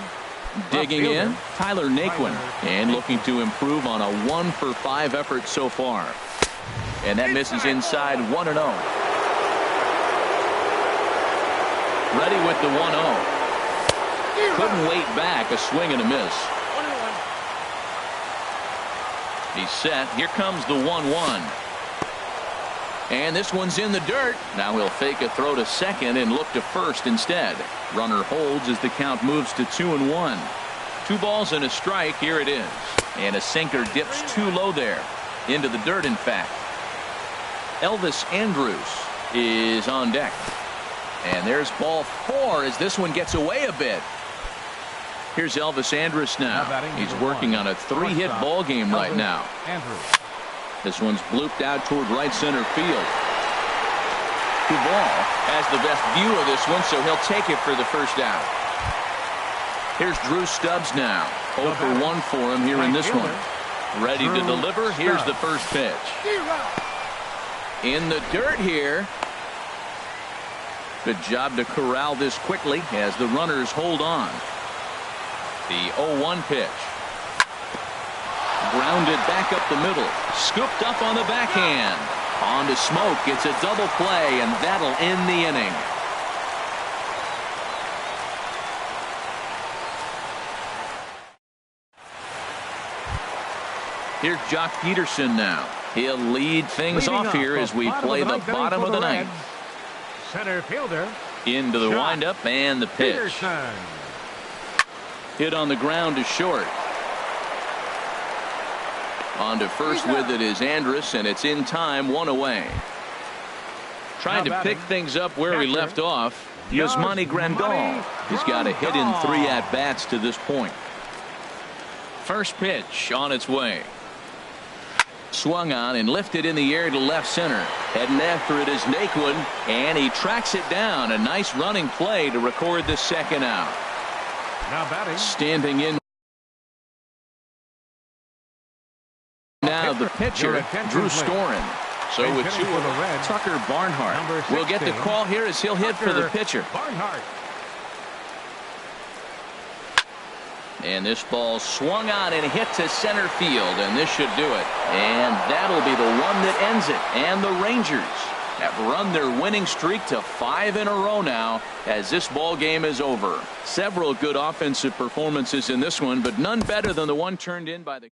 Digging in, Tyler Naquin, and looking to improve on a 1-for-5 effort so far. And that misses inside 1-0. Ready with the 1-0. Couldn't wait back, a swing and a miss. He's set. Here comes the 1-1. And this one's in the dirt. Now he'll fake a throw to second and look to first instead. Runner holds as the count moves to 2-1. 2 balls and a strike. Here it is. And a sinker dips too low there. Into the dirt, in fact. Elvis Andrus is on deck. And there's ball 4 as this one gets away a bit. Here's Elvis Andrus now. He's working on a 3-hit ball game right now. This one's blooped out toward right center field. Duvall has the best view of this one, so he'll take it for the first out. Here's Drew Stubbs now. 0 for 1 for him here in this one. Ready to deliver. Here's the first pitch. In the dirt here. Good job to corral this quickly as the runners hold on. The 0-1 pitch. Grounded back up the middle. Scooped up on the backhand. On to Smoke. It's a double play, and that'll end the inning. Here's Jock Peterson now. He'll lead things off here as we play the bottom of the ninth.
Center fielder.
Into the windup and the pitch. Hit on the ground to short. On to first with it is Andrus, and it's in time, 1 away. Trying to pick things up where he left off. Yasmani Grandal. He's got a hit in 3 at-bats to this point. First pitch on its way. Swung on and lifted in the air to left center. Heading after it is Naquin, and he tracks it down. A nice running play to record the second out.
Now batting.
Standing in now the pitcher, Drew Storen. So with 2 of them, Tucker Barnhart will get the call here as he'll hit for the pitcher.
Barnhart.
And this ball swung on and hit to center field, and this should do it. And that'll be the one that ends it. And the Rangers have run their winning streak to 5 in a row now as this ball game is over. Several good offensive performances in this one, but none better than the one turned in by the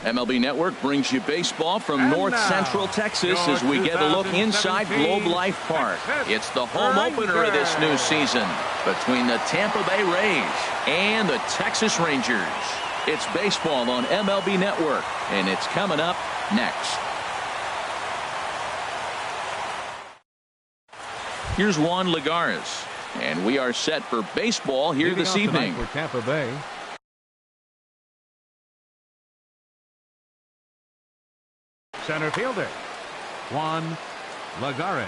MLB Network brings you baseball from North Central Texas as we get a look inside Globe Life Park. It's the home opener of this new season between the Tampa Bay Rays and the Texas Rangers. It's baseball on MLB Network, and it's coming up next. Here's Juan Lagares, and we are set for baseball here this evening.
For Tampa Bay. Center fielder, Juan Lagares.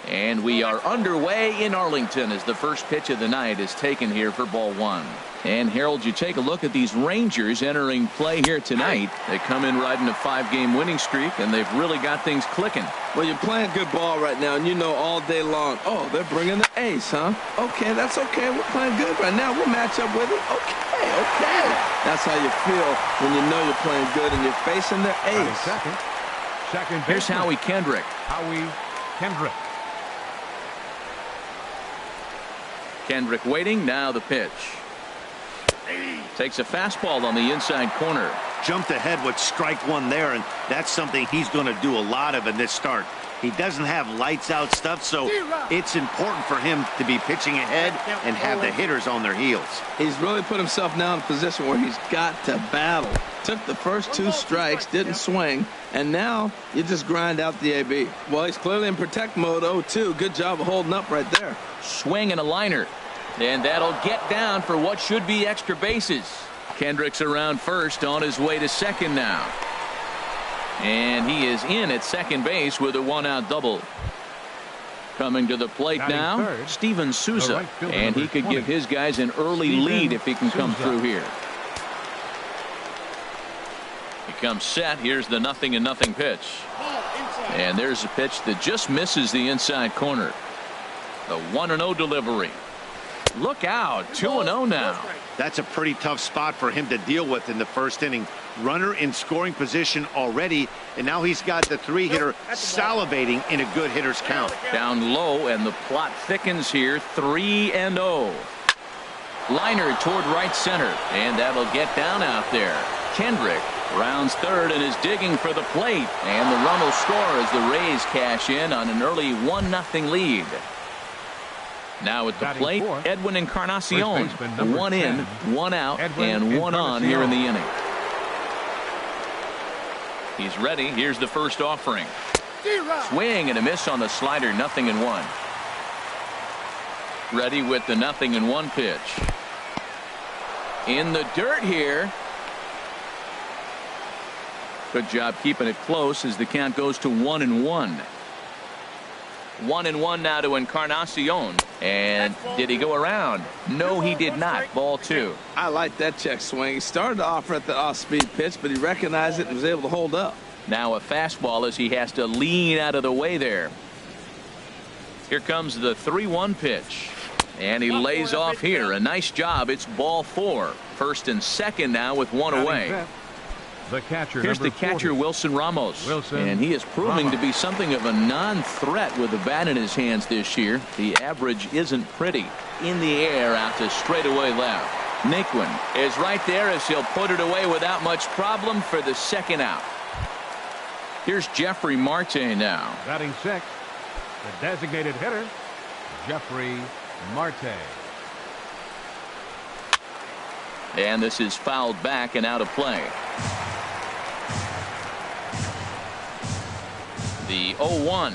And we are underway in Arlington as the first pitch of the night is taken here for ball one. And Harold, you take a look at these Rangers entering play here tonight. They come in riding a 5-game winning streak, and they've really got things clicking.
Well, you're playing good ball right now, and you know all day long, oh, they're bringing the ace, huh? Okay, that's okay. We're playing good right now. We'll match up with it. Okay. That's how you feel when you know you're playing good and you're facing their ace.
Second.
Here's Howie Kendrick. Kendrick waiting. Now the pitch. Takes a fastball on the inside corner.
Jumped ahead with strike one there, and that's something he's going to do a lot of in this start. He doesn't have lights out stuff, so it's important for him to be pitching ahead and have the hitters on their heels.
He's really put himself now in a position where he's got to battle. Took the first 2 strikes, didn't swing, and now you just grind out the AB. Well, he's clearly in protect mode 0-2. Good job of holding up right there.
Swing and a liner. And that'll get down for what should be extra bases. Kendrick's around first, on his way to second now. And he is in at second base with a 1-out double. Coming to the plate now, Steven Souza. And he could give his guys an early lead if he can come through here. He comes set. Here's the 0-0 pitch. And there's a pitch that just misses the inside corner. The 1-0 delivery. Look out, 2-0 now.
That's a pretty tough spot for him to deal with in the first inning. Runner in scoring position already, and now he's got the 3-hitter salivating in a good hitter's count.
Down low, and the plot thickens here. 3-0. Liner toward right center, and that'll get down out there. Kendrick rounds third and is digging for the plate, and the run will score as the Rays cash in on an early 1-0 lead. Now at the plate, Edwin Encarnacion. 1 in, 1 out, and 1 on here in the inning. He's ready. Here's the first offering. Swing and a miss on the slider. 0-1. Ready with the 0-1 pitch. In the dirt here. Good job keeping it close as the count goes to 1-1. 1-1 now to Encarnacion. And did he go around? No, he did not. Ball 2.
I like that check swing. He started off at the off-speed pitch, but he recognized it and was able to hold up.
Now a fastball as he has to lean out of the way there. Here comes the 3-1 pitch. And he lays off here. A nice job. It's ball 4. First and second now with 1 away.
The catcher,
here's the catcher, Wilson Ramos. And he is proving to be something of a non-threat with the bat in his hands this year. The average isn't pretty. In the air out to straightaway left. Naquin is right there as he'll put it away without much problem for the second out. Here's Jeffrey Marte now.
Batting 6, the designated hitter, Jeffrey Marte.
And this is fouled back and out of play. The 0-1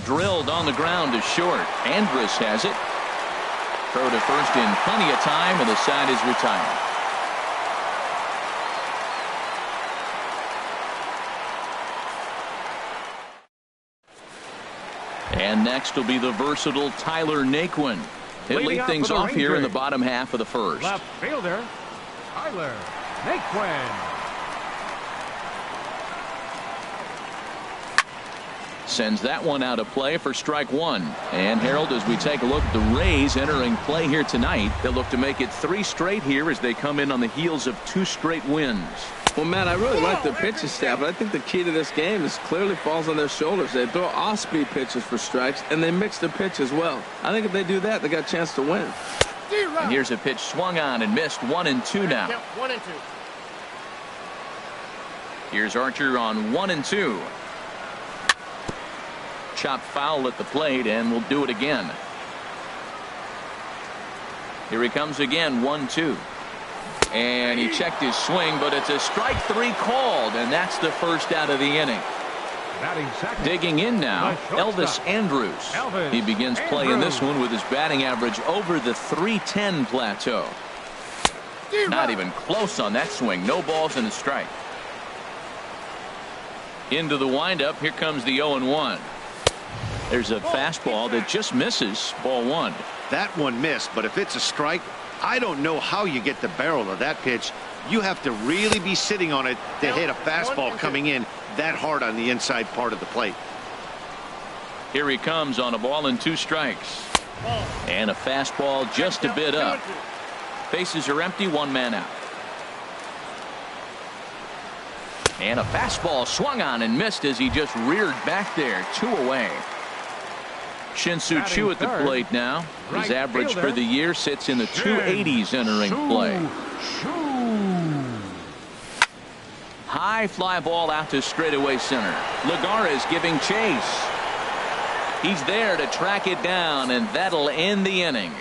drilled on the ground to short. Andrus has it. Throw to first in plenty of time, and the side is retired. And next will be the versatile Tyler Naquin. He'll lead things off here in the bottom half of the first.
Left fielder Tyler Naquin.
Sends that one out of play for strike 1. And Harold, as we take a look at the Rays entering play here tonight, they'll look to make it 3 straight here as they come in on the heels of 2 straight wins.
Well, Matt, I really like their pitching staff, but I think the key to this game is clearly falls on their shoulders. They throw off-speed pitches for strikes, and they mix their pitch as well. I think if they do that, they got a chance to win.
And here's a pitch swung on and missed. 1-2 now.
1-2.
Here's Archer on 1-2. Chop foul at the plate, and we'll do it again. Here he comes again. 1-2. And he checked his swing, but it's a strike 3 called, and that's the first out of the inning. Digging in now, Elvis Andrus. He begins play in this one with his batting average over the .310 plateau. Not even close on that swing. No balls and a strike. Into the windup. Here comes the 0-1. There's a fastball that just misses. Ball 1.
That one missed, but if it's a strike, I don't know how you get the barrel of that pitch. You have to really be sitting on it to hit a fastball coming in that hard on the inside part of the plate.
Here he comes on a ball and 2 strikes. And a fastball just a bit up. Bases are empty. 1 man out. And a fastball swung on and missed as he just reared back there. 2 away. Shin-Soo Choo at the plate now. His average for the year sits in the 280s entering play. High fly ball out to straightaway center. Legara is giving chase. He's there to track it down, and that'll end the inning.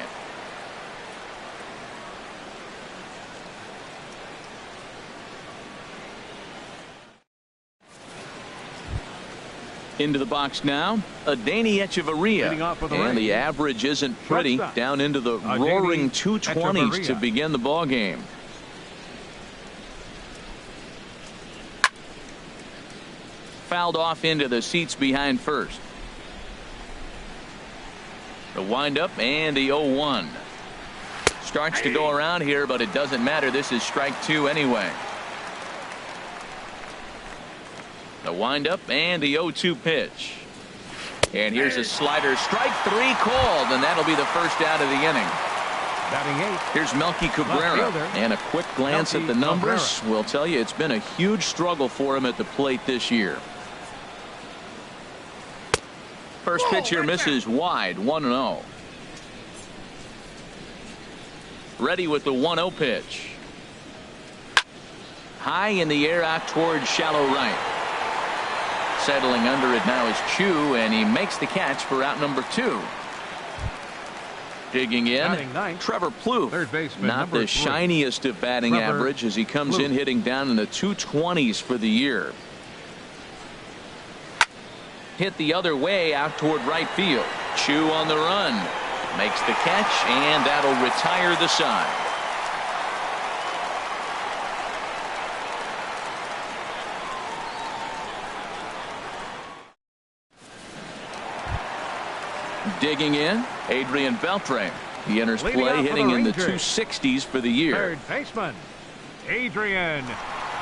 Into the box now, Adeiny Echeverria, and the average isn't pretty, down into the roaring 220s to begin the ball game. Fouled off into the seats behind first. The windup and the 0-1. Starts to go around here, but it doesn't matter. This is strike 2 anyway. The windup and the 0-2 pitch. And here's a slider. Strike 3 called, and that'll be the first out of the inning. Here's Melky Cabrera, and a quick glance at the numbers will tell you it's been a huge struggle for him at the plate this year. First pitch here misses wide. 1-0. Ready with the 1-0 pitch. High in the air out towards shallow right. Settling under it now is Choo, and he makes the catch for out number 2. Digging in, Trevor Plouffe. Not the shiniest of batting average as he comes in hitting down in the 220s for the year. Hit the other way out toward right field. Choo on the run. Makes the catch, and that'll retire the side. Digging in, Adrian Beltre. He enters play hitting in the 260s for the year.
Third baseman, Adrian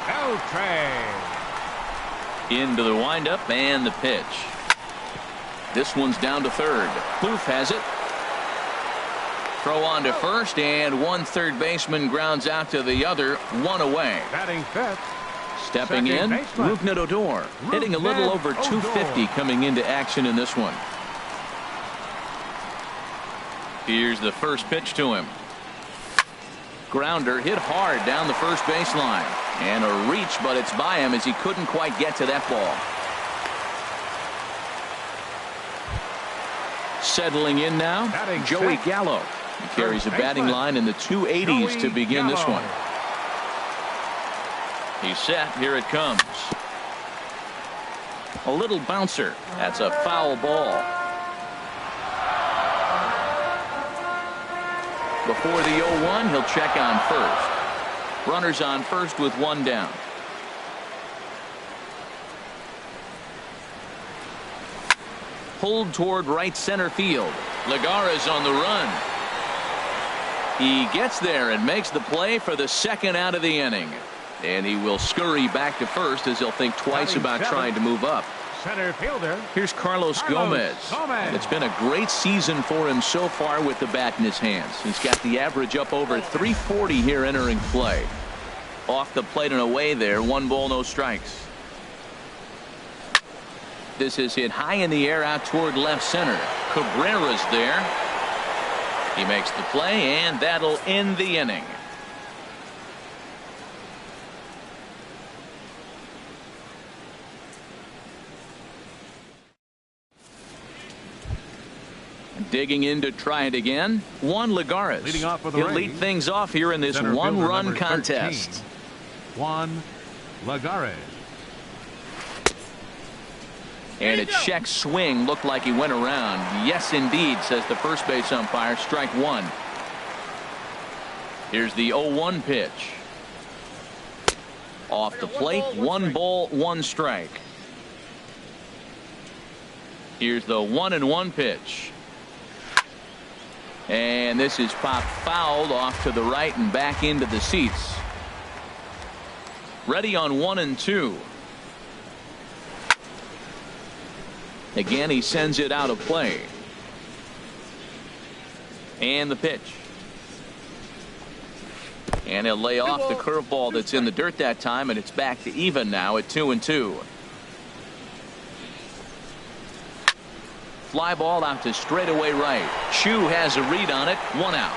Beltre.
Into the windup and the pitch. This one's down to third. Plouffe has it. Throw on to first, and one third baseman grounds out to the other. 1 away.
Batting fifth.
Stepping in, Rougned Odor. Hitting a little over 250 coming into action in this one. Here's the first pitch to him. Grounder hit hard down the first baseline. And a reach, but it's by him as he couldn't quite get to that ball. Settling in now, Joey Gallo. He carries a batting line in the 280s to begin this one. He's set. Here it comes. A little bouncer. That's a foul ball. Before the 0-1, he'll check on first. Runners on first with 1 down. Pulled toward right center field. Legara's on the run. He gets there and makes the play for the second out of the inning. And he will scurry back to first as he'll think twice about trying to move up.
Center fielder.
Here's Carlos Gomez. And it's been a great season for him so far with the bat in his hands. He's got the average up over 340 here entering play. Off the plate and away there. 1 ball, no strikes. This is hit high in the air out toward left center. Cabrera's there. He makes the play, and that'll end the inning. Digging in to try it again, Juan Lagares.
Leading off for the
He'll
Rays,
lead things off here in this one-run contest.
13, Juan Lagares.
And a check swing looked like he went around. Yes, indeed, says the first base umpire. Strike one. Here's the 0-1 pitch. Off the plate, 1 ball, 1 strike. Here's the 1-1 pitch. And this is popped fouled off to the right and back into the seats. Ready on 1-2. Again, he sends it out of play. And the pitch. And he'll lay off the curveball that's in the dirt that time, and it's back to even now at 2-2. Fly ball out to straightaway right. Chu has a read on it. 1 out.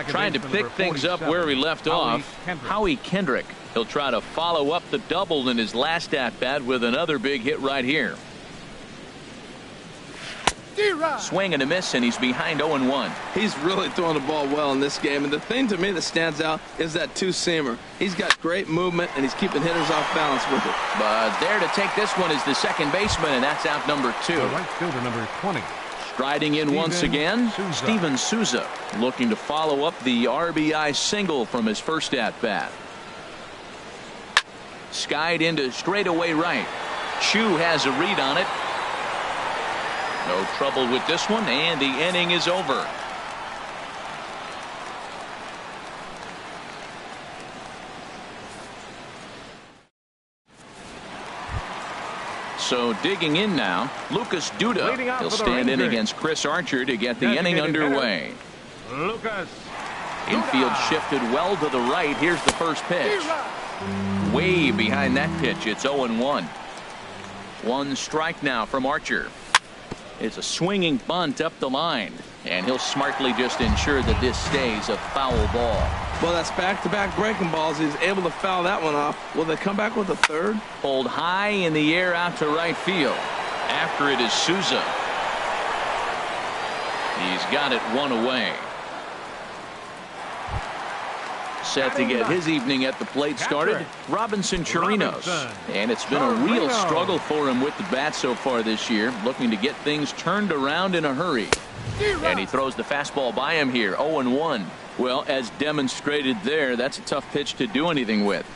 Trying to pick things up where he left off. Howie Kendrick. He'll try to follow up the double in his last at-bat with another big hit right here. Swing and a miss, and he's behind 0-1.
He's really throwing the ball well in this game, and the thing to me that stands out is that two-seamer. He's got great movement, and he's keeping hitters off balance with it.
But there to take this one is the second baseman, and that's out number 2.
The right fielder, number 20.
Striding in once again, Steven Souza, looking to follow up the RBI single from his first at-bat. Skied into straightaway right. Chu has a read on it. No trouble with this one, and the inning is over. So digging in now, Lucas Duda. He'll stand in against Chris Archer to get the inning underway.
Lucas.
Infield shifted well to the right. Here's the first pitch. Way behind that pitch. It's 0-1. 1 strike now from Archer. It's a swinging bunt up the line, and he'll smartly just ensure that this stays a foul ball.
Well, that's back-to-back breaking balls. He's able to foul that one off. Will they come back with a third?
Pulled high in the air out to right field. After it is Souza. He's got it 1 away. Set to get his evening at the plate started, Robinson Chirinos. And it's been a real struggle for him with the bat so far this year, looking to get things turned around in a hurry. And he throws the fastball by him here, 0-1. Well, as demonstrated there, that's a tough pitch to do anything with.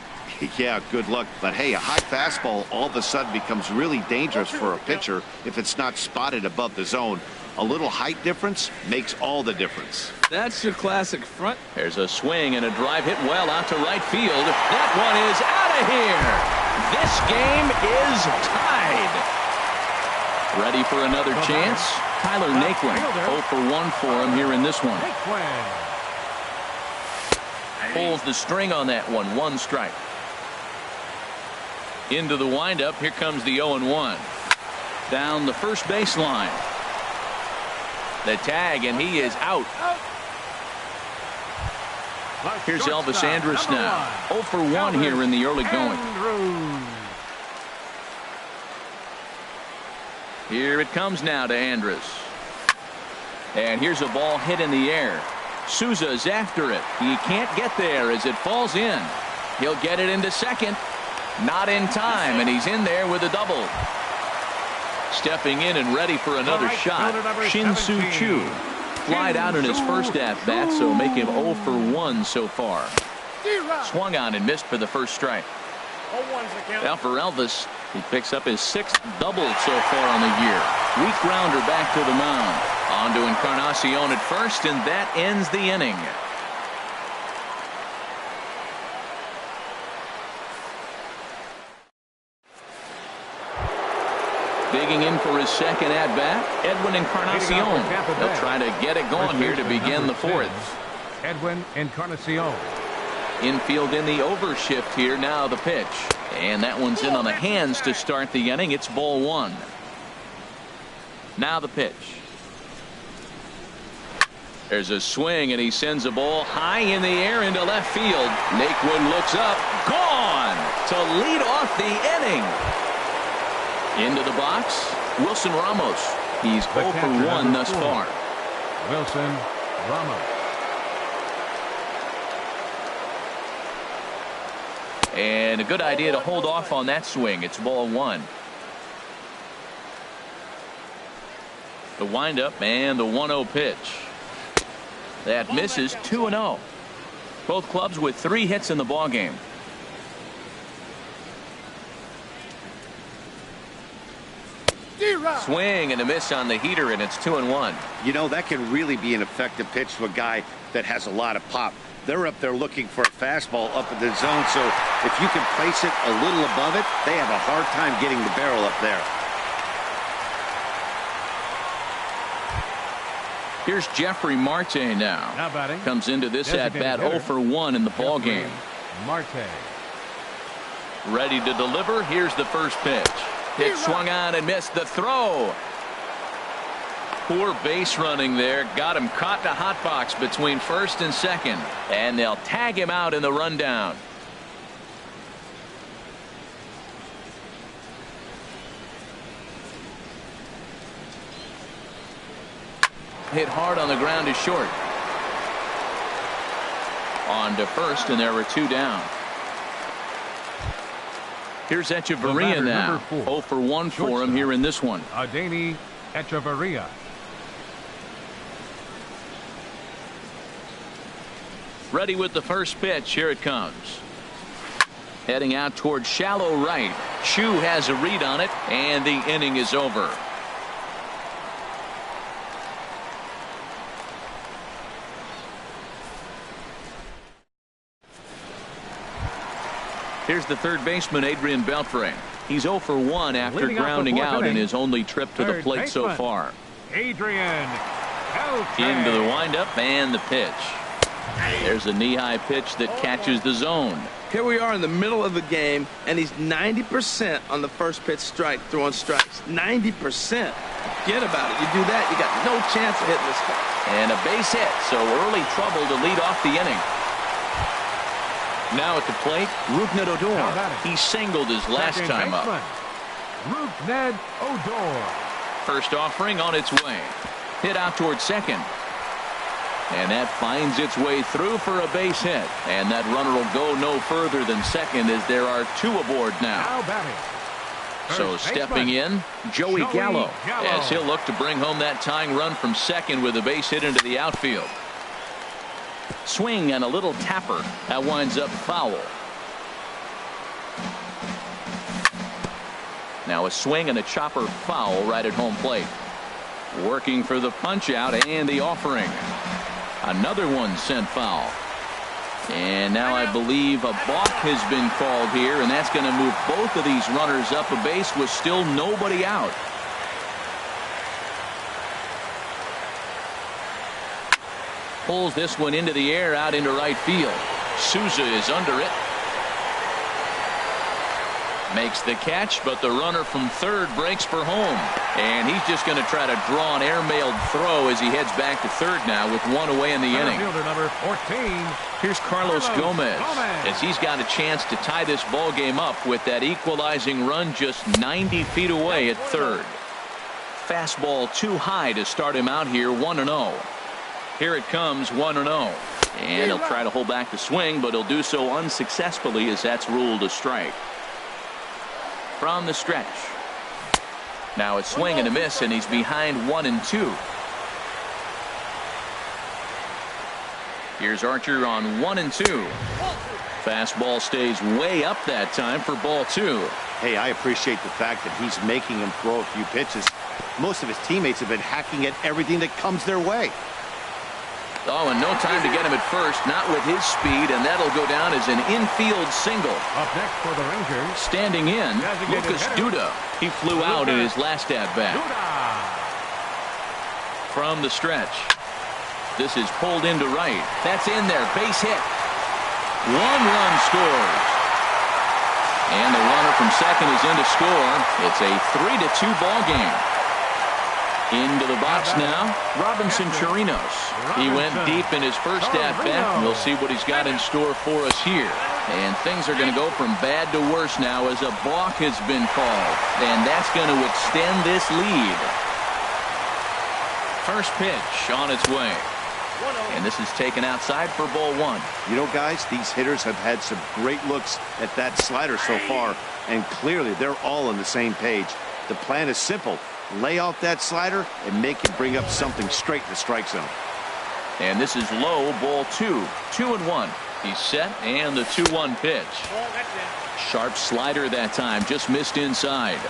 Yeah, good luck. But hey, a high fastball all of a sudden becomes really dangerous for a pitcher if it's not spotted above the zone. A little height difference makes all the difference.
That's your classic front.
There's a swing and a drive hit well out to right field. That one is out of here. This game is tied. Ready for another chance? Tyler Naquin, 0 for 1 for him here in this one. Pulls the string on that one. 1 strike. Into the windup. Here comes the 0-1. Down the first baseline. The tag, and he is out. Here's Elvis Andrus now. 0 for 1 here in the early going. Here it comes now to Andrus. And here's a ball hit in the air. Souza's after it. He can't get there as it falls in. He'll get it into second. Not in time, and he's in there with a double. Stepping in and ready for another shot, Shin-Soo Choo. Flied out in his first at-bat, so make him 0 for 1 so far. Swung on and missed for the first strike. Now for Elvis, he picks up his 6th double so far on the year. Weak grounder back to the mound. On to Encarnacion at first, and that ends the inning. Digging in for his second at-bat, Edwin Encarnacion. He'll try to get it going here to begin the 4th.
Edwin Encarnacion.
Infield in the overshift here. Now the pitch. And that one's in on the hands to start the inning. It's ball 1. Now the pitch. There's a swing, and he sends a ball high in the air into left field. Naquin looks up. Gone to lead off the inning. Into the box, Wilson Ramos. He's 0 for 1 thus far.
Wilson Ramos.
And a good idea to hold off on that swing. It's ball 1. The windup and the 1-0 pitch. That misses. 2-0. Both clubs with 3 hits in the ballgame. Swing and a miss on the heater, and it's 2-1.
You know, that can really be an effective pitch to a guy that has a lot of pop. They're up there looking for a fastball up in the zone, so if you can place it a little above it, they have a hard time getting the barrel up there.
Here's Jeffrey Marte now.
Batting.
Comes into this at-bat 0 for 1 in the ballgame.
Marte.
Ready to deliver. Here's the first pitch. It swung on and missed the throw. Poor base running there. Got him caught in a hot box between first and second. And they'll tag him out in the rundown. Hit hard on the ground is short. On to first, and there were 2 down. Here's Echeverria now. 0 for 1 for him here in this one.
Adeiny Echeverria.
Ready with the first pitch. Here it comes. Heading out toward shallow right. Chu has a read on it, and the inning is over. Here's the third baseman, Adrian Beltre. He's 0 for 1 after grounding out in his only trip to the plate so far.
Adrian Beltre.
Into the windup and the pitch. There's a knee-high pitch that catches the zone.
Here we are in the middle of the game, and he's 90% on the first pitch strike, throwing strikes. 90%. Forget about it. You do that, you got no chance of hitting this guy.
And a base hit, so early trouble to lead off the inning. Now at the plate, Rougned Odor. He singled his last time up.
Rougned Odor.
First offering on its way. Hit out toward second. And that finds its way through for a base hit. And that runner will go no further than second as there are 2 aboard now. So stepping in, Joey Gallo, as he'll look to bring home that tying run from second with a base hit into the outfield. Swing and a little tapper. That winds up foul. Now a swing and a chopper foul right at home plate. Working for the punch out and the offering. Another one sent foul. And now I believe a balk has been called here, and that's going to move both of these runners up a base with still nobody out. Pulls this one into the air out into right field. Souza is under it. Makes the catch, but the runner from third breaks for home. And he's just going to try to draw an airmailed throw as he heads back to third now with 1 away in the inning.
Fielder number 14.
Here's Carlos Gomez as he's got a chance to tie this ball game up with that equalizing run just 90 feet away at third. Fastball too high to start him out here. 1-0. Here it comes, 1-0. And he'll try to hold back the swing, but he'll do so unsuccessfully as that's ruled a strike. From the stretch. Now a swing and a miss, and he's behind 1-2. Here's Archer on 1-2. Fastball stays way up that time for ball 2.
Hey, I appreciate the fact that he's making him throw a few pitches. Most of his teammates have been hacking at everything that comes their way.
Oh, and no time to get him at first, not with his speed, and that'll go down as an infield single.
Up next for the Rangers.
Standing in, Lucas Duda. He flew out in his last at-bat. From the stretch. This is pulled into right. That's in there. Base hit. 1 run scores. And the runner from second is in to score. It's a 3-2 ball game. Into the box now, Robinson Chirinos. He went deep in his first at-bat. We'll see what he's got in store for us here. And things are going to go from bad to worse now as a balk has been called. And that's going to extend this lead. First pitch on its way. And this is taken outside for ball one.
You know, guys, these hitters have had some great looks at that slider so far. And clearly they're all on the same page. The plan is simple. Lay off that slider and make it bring up something straight in the strike zone.
And this is low, ball two. 2-1. He's set, and the 2-1 pitch. Sharp slider that time, just missed inside.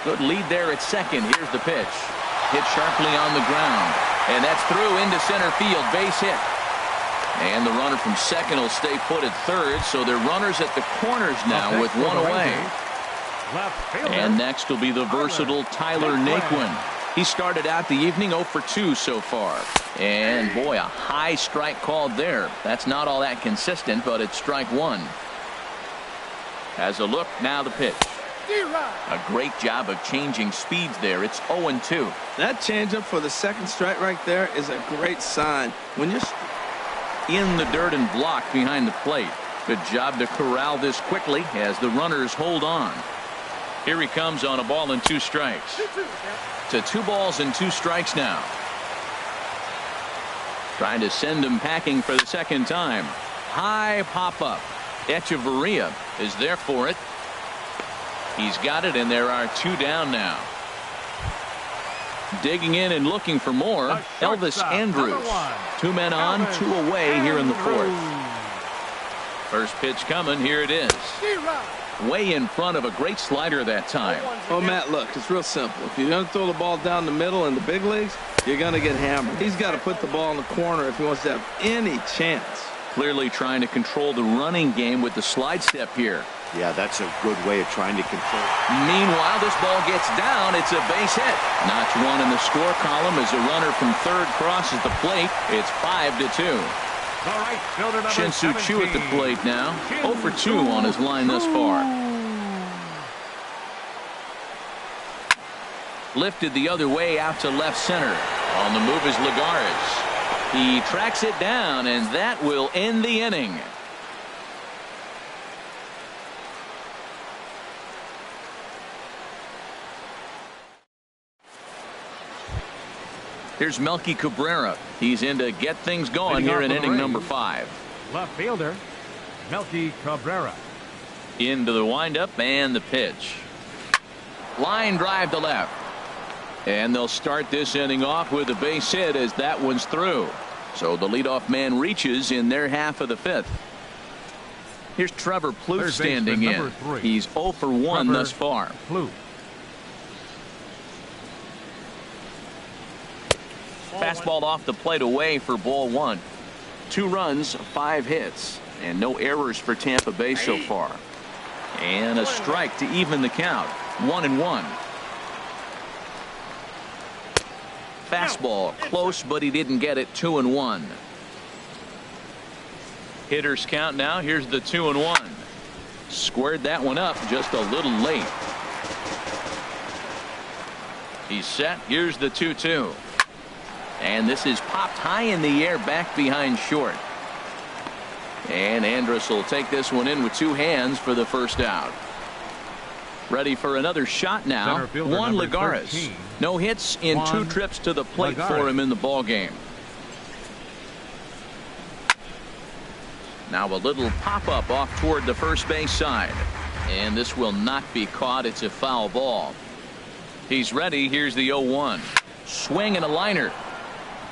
Good lead there at second. Here's the pitch. Hit sharply on the ground. And that's through into center field. Base hit. And the runner from second will stay put at third, so they're runners at the corners now with one away. And next will be the versatile Tyler Naquin. He started out the evening 0 for 2 so far. And boy, a high strike called there. That's not all that consistent, but it's strike one. Has a look, now the pitch. A great job of changing speeds there. It's 0-2.
That changeup for the second strike right there is a great sign. When you're
in the dirt and blocked behind the plate. Good job to corral this quickly as the runners hold on. Here he comes on a ball and 2 strikes. To 2 balls and 2 strikes now. Trying to send him packing for the second time. High pop up. Echeverria is there for it. He's got it, and there are 2 down now. Digging in and looking for more, Elvis Andrus. 2 men on, 2 away here in the 4th. First pitch coming, here it is. Way in front of a great slider that time.
Oh, Matt, look, it's real simple. If you're going to throw the ball down the middle in the big leagues, you're going to get hammered. He's got to put the ball in the corner if he wants to have any chance.
Clearly trying to control the running game with the slide step here.
Yeah, that's a good way of trying to control.
Meanwhile, this ball gets down. It's a base hit. Notch 1 in the score column as a runner from third crosses the plate. It's 5-2. Shin-Soo Choo at the plate now. 0 for 2 on his line thus far. Lifted the other way out to left center. On the move is Lagares. He tracks it down, and that will end the inning. Here's Melky Cabrera. He's in to get things going here in inning number 5.
Left fielder, Melky Cabrera.
Into the windup and the pitch. Line drive to left. And they'll start this inning off with a base hit as that one's through. So the leadoff man reaches in their half of the 5th. Here's Trevor Plouffe standing in. He's 0 for 1 thus far.
Plouffe.
Fastball off the plate away for ball 1. 2 runs, 5 hits, and no errors for Tampa Bay so far. And a strike to even the count. 1-1. Fastball close, but he didn't get it. 2-1. Hitters count now. Here's the 2-1. Squared that one up just a little late. He's set. Here's the 2-2. And this is popped high in the air back behind short. And Andrus will take this one in with 2 hands for the first out. Ready for another shot now. Juan Lagares. No hits in 2 trips to the plate for him in the ball game. Now a little pop-up off toward the first base side. And this will not be caught. It's a foul ball. He's ready. Here's the 0-1. Swing and a liner.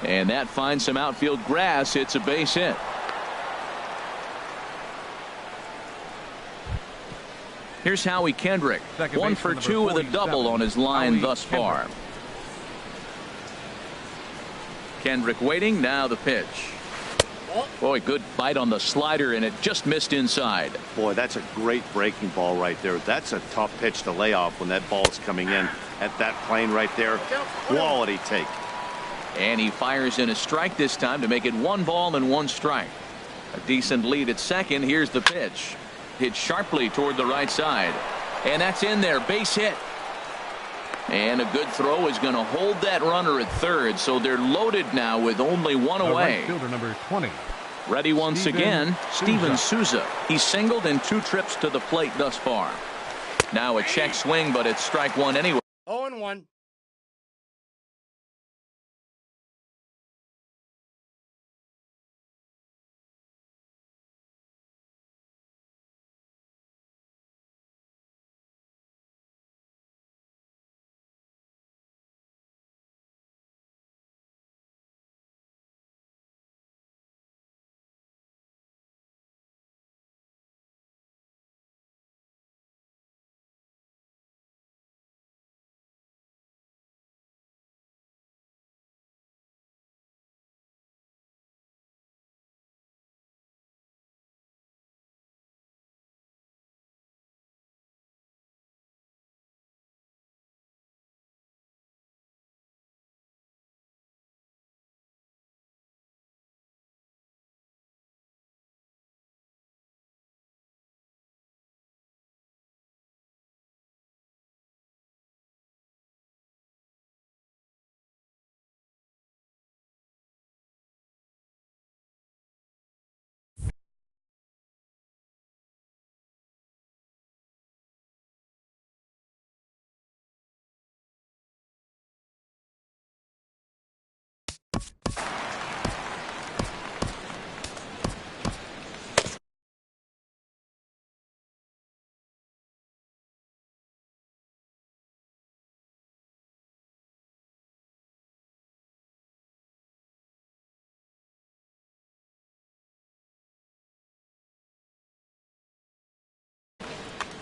And that finds some outfield grass. It's a base hit. Here's Howie Kendrick. 1 for 2 with a double on his line thus far. Kendrick waiting. Now the pitch. Boy, good bite on the slider, and it just missed inside.
Boy, that's a great breaking ball right there. That's a tough pitch to lay off when that ball's coming in at that plane right there. Quality take.
And he fires in a strike this time to make it 1 ball and 1 strike. A decent lead at second. Here's the pitch. Hit sharply toward the right side. And that's in there. Base hit. And a good throw is going to hold that runner at third, so they're loaded now with only one away.
Right fielder number 20.
Ready once again, Steven Souza. He's singled in 2 trips to the plate thus far. Now a check swing, but it's strike one anyway.
0-1.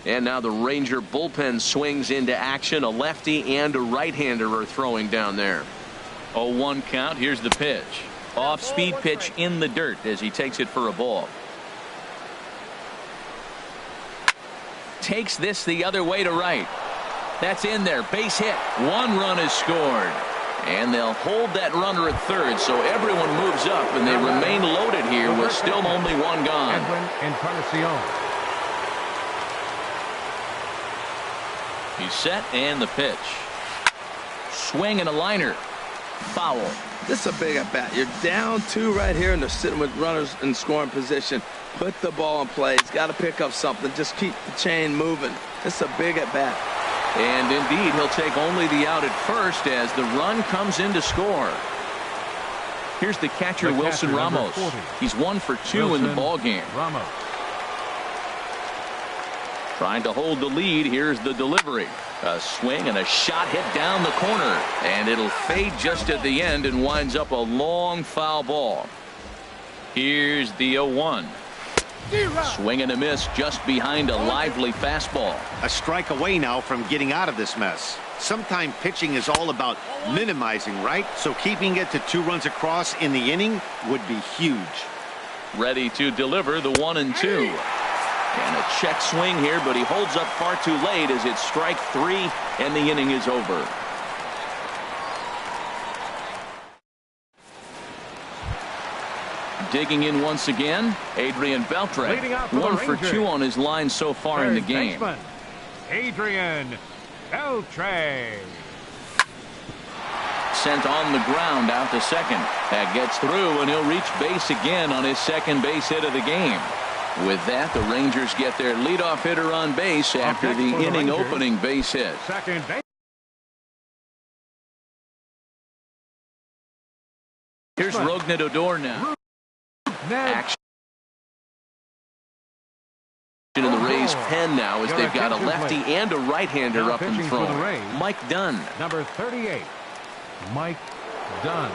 And now the Ranger bullpen swings into action. A lefty and a right-hander are throwing down there. 0-1 count. Here's the pitch. Off-speed pitch in the dirt as he takes it for a ball. Takes this the other way to right. That's in there. Base hit. 1 run is scored. And they'll hold that runner at third, so everyone moves up, and they remain loaded here with still only 1 gone.
Edwin Encarnacion.
He's set, and the pitch. Swing and a liner. Foul.
This is a big at bat. You're down 2 right here, and they're sitting with runners in scoring position. Put the ball in play. He's got to pick up something. Just keep the chain moving. This is a big at bat.
And indeed, he'll take only the out at first as the run comes in to score. Here's the catcher, Wilson Ramos. He's 1 for 2 in the ball game.
Ramos.
Trying to hold the lead. Here's the delivery. A swing and a shot hit down the corner. And it'll fade just at the end and winds up a long foul ball. Here's the 0-1. Swing and a miss just behind a lively fastball.
A strike away now from getting out of this mess. Sometimes pitching is all about minimizing, right? So keeping it to 2 runs across in the inning would be huge.
Ready to deliver the 1-2. And a check swing here, but he holds up far too late as it's strike 3 and the inning is over. Digging in once again, Adrian Beltre. 1 for 2 on his line so far in the game.
Adrian Beltre.
Sent on the ground out to second. That gets through, and he'll reach base again on his second base hit of the game. With that, the Rangers get their leadoff hitter on base after the inning opening base hit.
Second base.
Here's Rougned Odor now. Action in the Rays pen now as they've got a lefty and a right-hander up and throwing. Mike Dunn.
Number 38, Mike Dunn.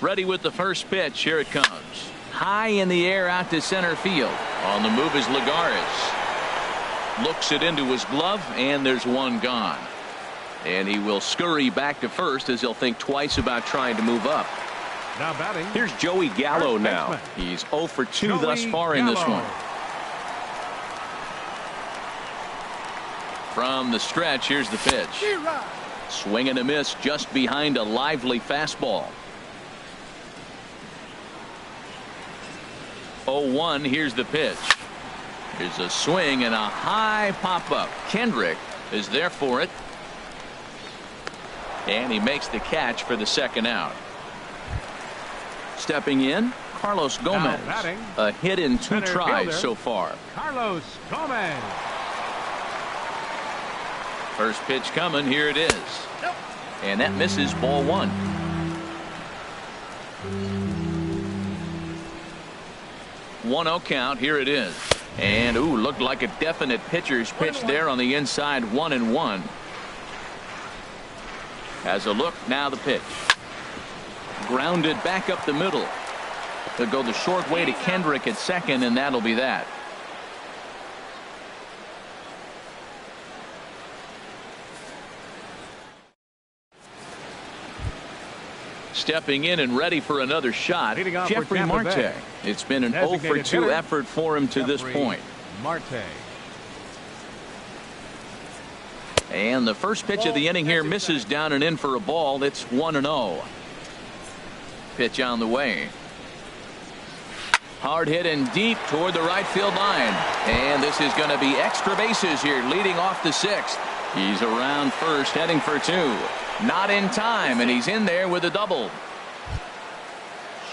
Ready with the first pitch. Here it comes. High in the air out to center field. On the move is Lagares. Looks it into his glove, and there's 1 gone. And he will scurry back to first as he'll think twice about trying to move up.
Now batting.
Here's Joey Gallo now. He's 0 for 2 thus far in this one. From the stretch, here's the pitch. Swing and a miss just behind a lively fastball. 0-1, here's the pitch. Here's a swing and a high pop-up. Kendrick is there for it. And he makes the catch for the second out. Stepping in, Carlos Gomez. A hit in 2 tries so far.
Carlos Gomez.
First pitch coming. Here it is. And that misses, ball 1. One-oh count. Here it is. And ooh, looked like a definite pitcher's pitch there on the inside. 1-1. As a look, now the pitch. Grounded back up the middle. They'll go the short way to Kendrick at second, and that'll be that. Stepping in and ready for another shot, Jeffrey Marte. It's been an 0 for 2 effort for him to this point.
Marte.
And the first pitch of the inning here misses down and in for a ball. It's 1-0. Pitch on the way. Hard hit and deep toward the right field line. And this is going to be extra bases here, leading off the 6th. He's around first, heading for 2. Not in time, and he's in there with a double.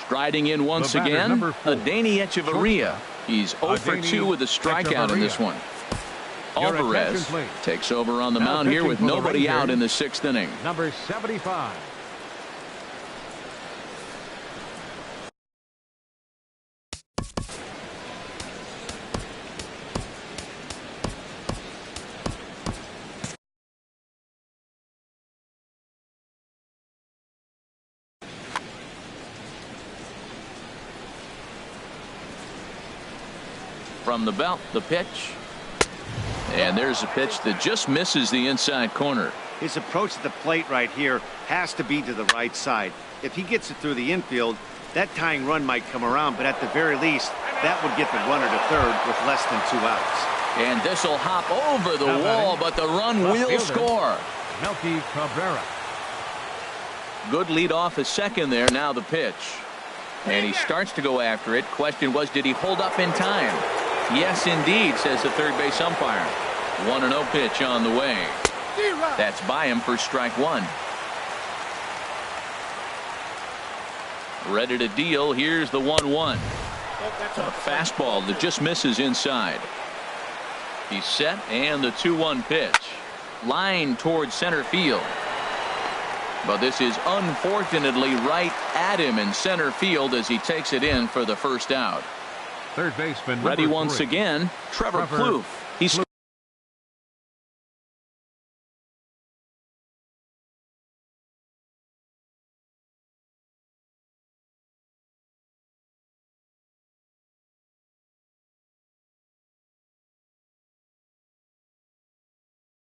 Striding in once again, Adeiny Echeverria. He's 0 for 2 with a strikeout in this one. Alvarez takes over on the mound here with nobody out in the 6th inning.
Number 75.
From the belt, the pitch. And there's a pitch that just misses the inside corner.
His approach to the plate right here has to be to the right side. If he gets it through the infield, that tying run might come around, but at the very least, that would get the runner to third with less than 2 outs.
And this will hop over the wall, but the run will score.
Melky Cabrera.
Good lead off a second there. Now the pitch. And he starts to go after it. Question was, did he hold up in time? Yes, indeed, says the third base umpire. 1-0 pitch on the way. That's by him for strike 1. Ready to deal. Here's the 1-1. A fastball that just misses inside. He's set, and the 2-1 pitch. Line towards center field. But this is unfortunately right at him in center field as he takes it in for the first out.
Third baseman
ready once again, Trevor Plouffe. He's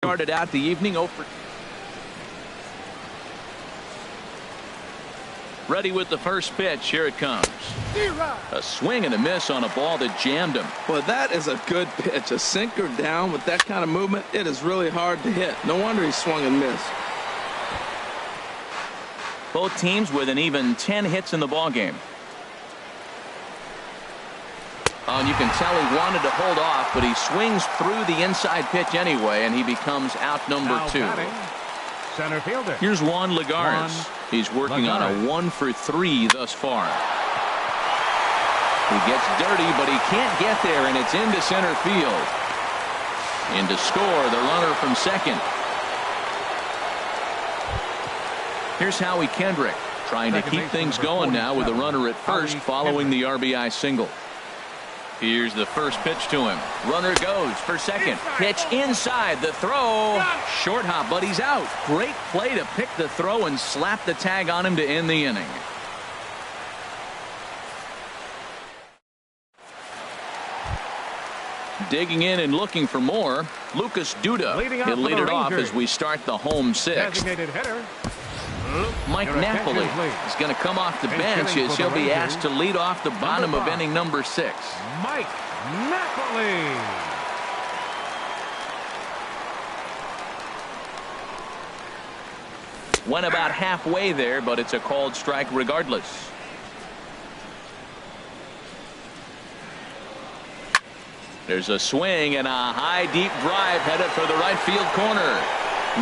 started out the evening 0 for. Ready with the first pitch. Here it comes. A swing and a miss on a ball that jammed him.
Well, that is a good pitch. A sinker down with that kind of movement. It is really hard to hit. No wonder he swung and missed.
Both teams with an even 10 hits in the ball game. Oh, and you can tell he wanted to hold off, but he swings through the inside pitch anyway, and he becomes out number 2.
Center fielder.
Here's Juan Lagares. He's working on a 1 for 3 thus far. He gets dirty, but he can't get there, and it's into center field. In to score, the runner from second. Here's Howie Kendrick trying to keep things going now with a runner at first following the RBI single. Here's the first pitch to him. Runner goes for second. Pitch inside. The throw. Short hop, but he's out. Great play to pick the throw and slap the tag on him to end the inning. Digging in and looking for more, Lucas Duda. He'll lead it off as we start the home sixth.
Designated hitter.
Mike Napoli is going to come off the bench as he'll be asked to lead off the bottom of inning number 6.
Mike Napoli.
Went about halfway there, but it's a called strike regardless. There's a swing and a high deep drive headed for the right field corner.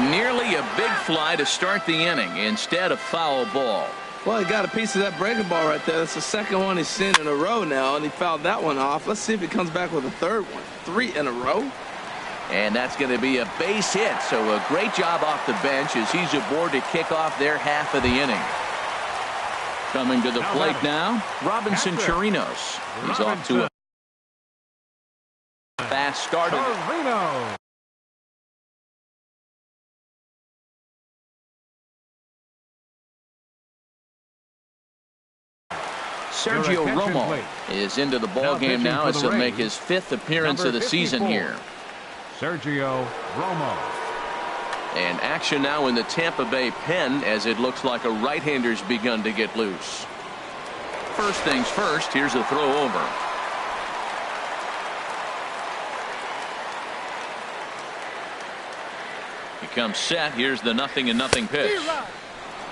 Nearly a big fly to start the inning instead of foul ball.
Well, he got a piece of that breaking ball right there. That's the second one he's seen in a row now, and he fouled that one off. Let's see if he comes back with a third one. 3 in a row.
And that's going to be a base hit, so a great job off the bench as he's aboard to kick off their half of the inning. Coming to the plate now, Robinson Chirinos. He's off to a fast start. Sergio Romo is into the ball game now as he'll make his 5th appearance of the season here.
Sergio Romo.
And action now in the Tampa Bay pen as it looks like a right-hander's begun to get loose. First things first, here's a throw over. He comes set. Here's the 0-0 pitch.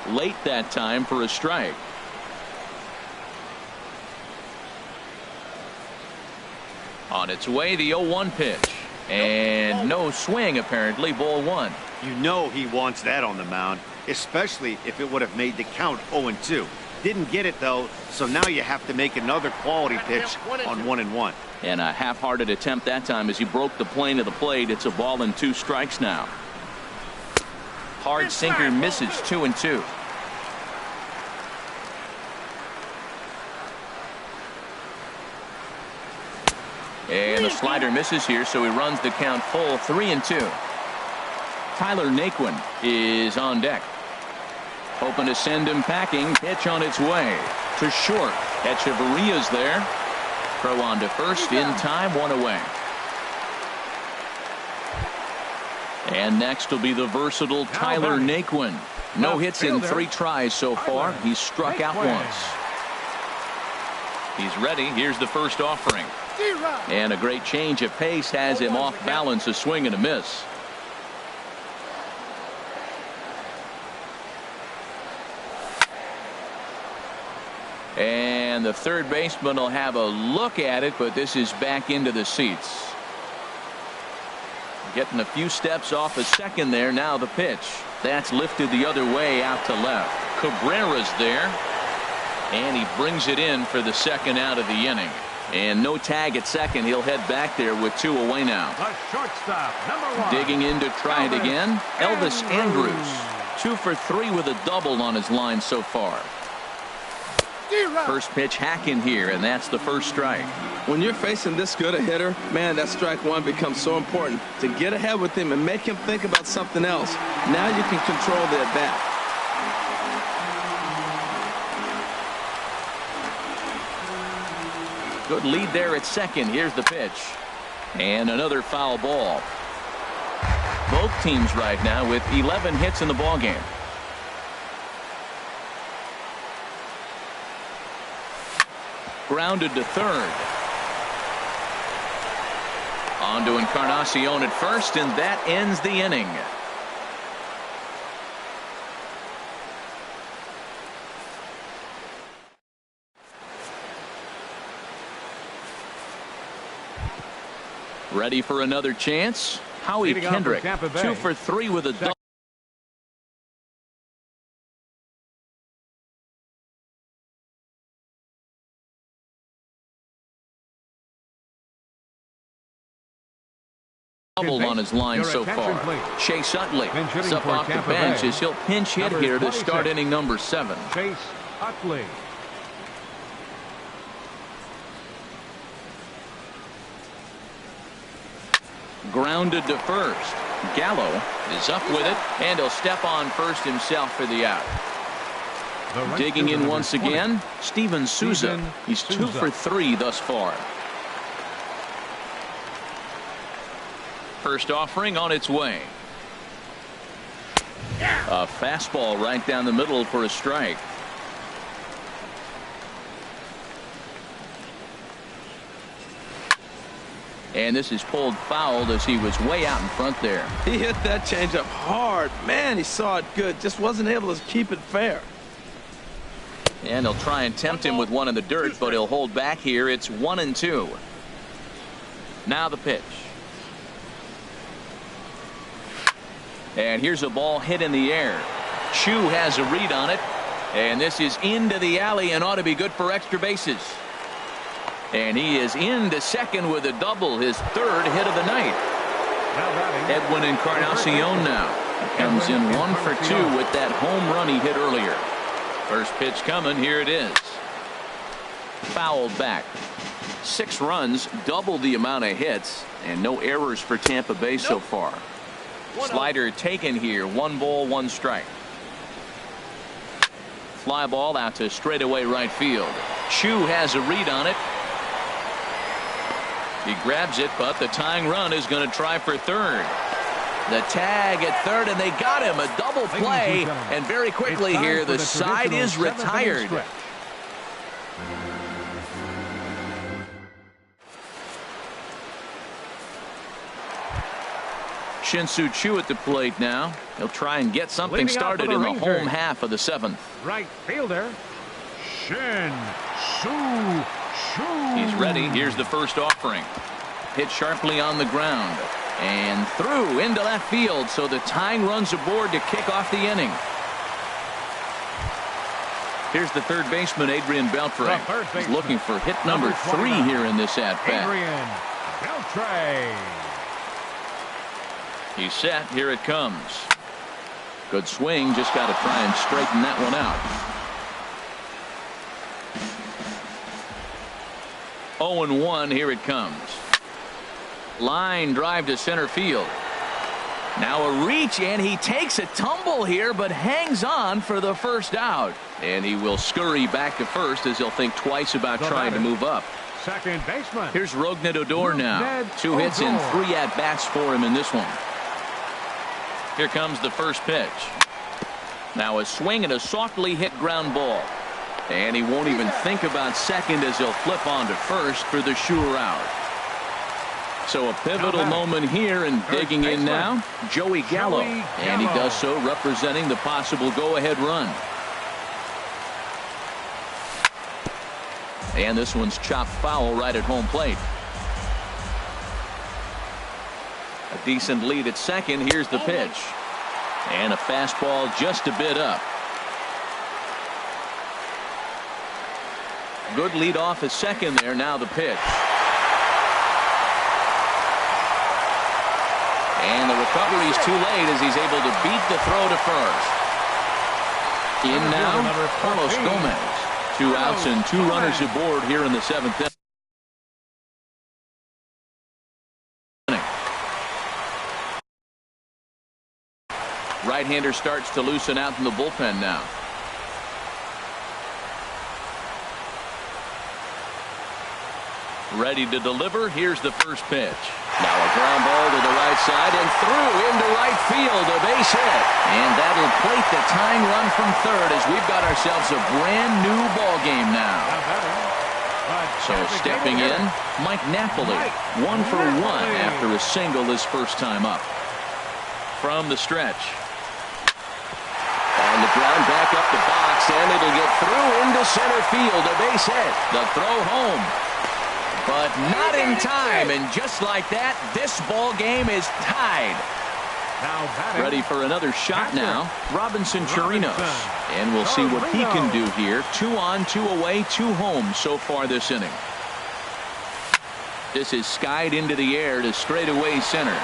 Late that time for a strike. On its way, the 0-1 pitch. And no swing, apparently. Ball 1.
You know he wants that on the mound, especially if it would have made the count 0-2. Didn't get it, though, so now you have to make another quality pitch on 1-1.
And a half-hearted attempt that time as he broke the plane of the plate. It's a ball and 2 strikes now. Hard sinker misses 2-2. And the slider misses here, so he runs the count full 3-2. Tyler Naquin is on deck. Hoping to send him packing. Pitch on its way to short. Echeverria's there. Throw on to first in time, 1 away. And next will be the versatile Tyler Naquin. No hits in 3 tries so far. He's struck out once. He's ready. Here's the first offering. And a great change of pace has him off balance, a swing and a miss. And the third baseman will have a look at it, but this is back into the seats. Getting a few steps off a second there. Now the pitch. That's lifted the other way out to left. Cabrera's there. And he brings it in for the second out of the inning. And no tag at second. He'll head back there with 2 away now.
The shortstop, number 1.
Digging in to try it again. Elvis Andrus. 2 for 3 with a double on his line so far. First pitch hacking here, and that's the first strike.
When you're facing this good a hitter, man, that strike 1 becomes so important to get ahead with him and make him think about something else. Now you can control the at-bat.
Good lead there at second. Here's the pitch. And another foul ball. Both teams right now with 11 hits in the ballgame. Grounded to third. On to Encarnacion at first, and that ends the inning. Ready for another chance? Howie Kendrick, 2 for 3 with a double. On his line so far. Chase Utley is up off the bench as he'll pinch hit here to start inning number 7.
Chase Utley.
Grounded to first. Gallo is up with it, and he'll step on first himself for the out. Digging in once again, Steven Souza. He's 2 for 3 thus far. First offering on its way. A fastball right down the middle for a strike. And this is pulled foul as he was way out in front there.
He hit that changeup hard. Man, he saw it good. Just wasn't able to keep it fair.
And they'll try and tempt him with one in the dirt, but he'll hold back here. It's 1-2. Now the pitch. And here's a ball hit in the air. Chu has a read on it. And this is into the alley and ought to be good for extra bases. And he is into second with a double, his third hit of the night. Edwin Encarnacion now comes in 1 for 2 with that home run he hit earlier. First pitch coming. Here it is. Fouled back. 6 runs, double the amount of hits, and no errors for Tampa Bay so far. Slider taken here. 1 ball, 1 strike. Fly ball out to straightaway right field. Chu has a read on it. He grabs it, but the tying run is going to try for third. The tag at third, and they got him. A double play, and very quickly here, the side is retired. Shin-Soo Choo at the plate now. He'll try and get something started in the home half of the 7th.
Right fielder, Shin-Soo Choo.
He's ready. Here's the first offering. Hit sharply on the ground and through into left field, so the tying runs aboard to kick off the inning. Here's the third baseman, Adrian Beltre. He's looking for hit number 3 here in this at-bat.
Adrian Beltre.
He's set. Here it comes. Good swing. Just got to try and straighten that one out. 0-1. Here it comes. Line drive to center field. Now a reach, and he takes a tumble here, but hangs on for the first out. And he will scurry back to first as he'll think twice about trying to move up.
Second baseman.
Here's Rougned Odor now. 2 hits and 3 at-bats for him in this one. Here comes the first pitch. Now a swing and a softly hit ground ball. And he won't even think about second as he'll flip on to first for the sure out. So a pivotal moment here, and digging in now, Joey Gallo. And he does so representing the possible go-ahead run. And this one's chopped foul right at home plate. A decent lead at second. Here's the pitch. And a fastball just a bit up. Good lead off at second there. Now the pitch. And the recovery is too late as he's able to beat the throw to first. In now, Carlos Gomez. 2 outs and 2 runners aboard here in the 7th inning. Right-hander starts to loosen out in the bullpen now. Ready to deliver. Here's the first pitch. Now a ground ball to the right side and through into right field. A base hit. And that'll plate the tying run from third as we've got ourselves a brand new ball game now. So stepping in, Mike Napoli. 1 for 1 after a single his first time up. From the stretch. On the ground back up the box, and it'll get through into center field. A base hit. The throw home. But not in time, and just like that, this ball game is tied. Ready for another shot now, Robinson Chirinos. And we'll see what he can do here. 2 on, 2 away, 2 home so far this inning. This is skied into the air to straightaway center.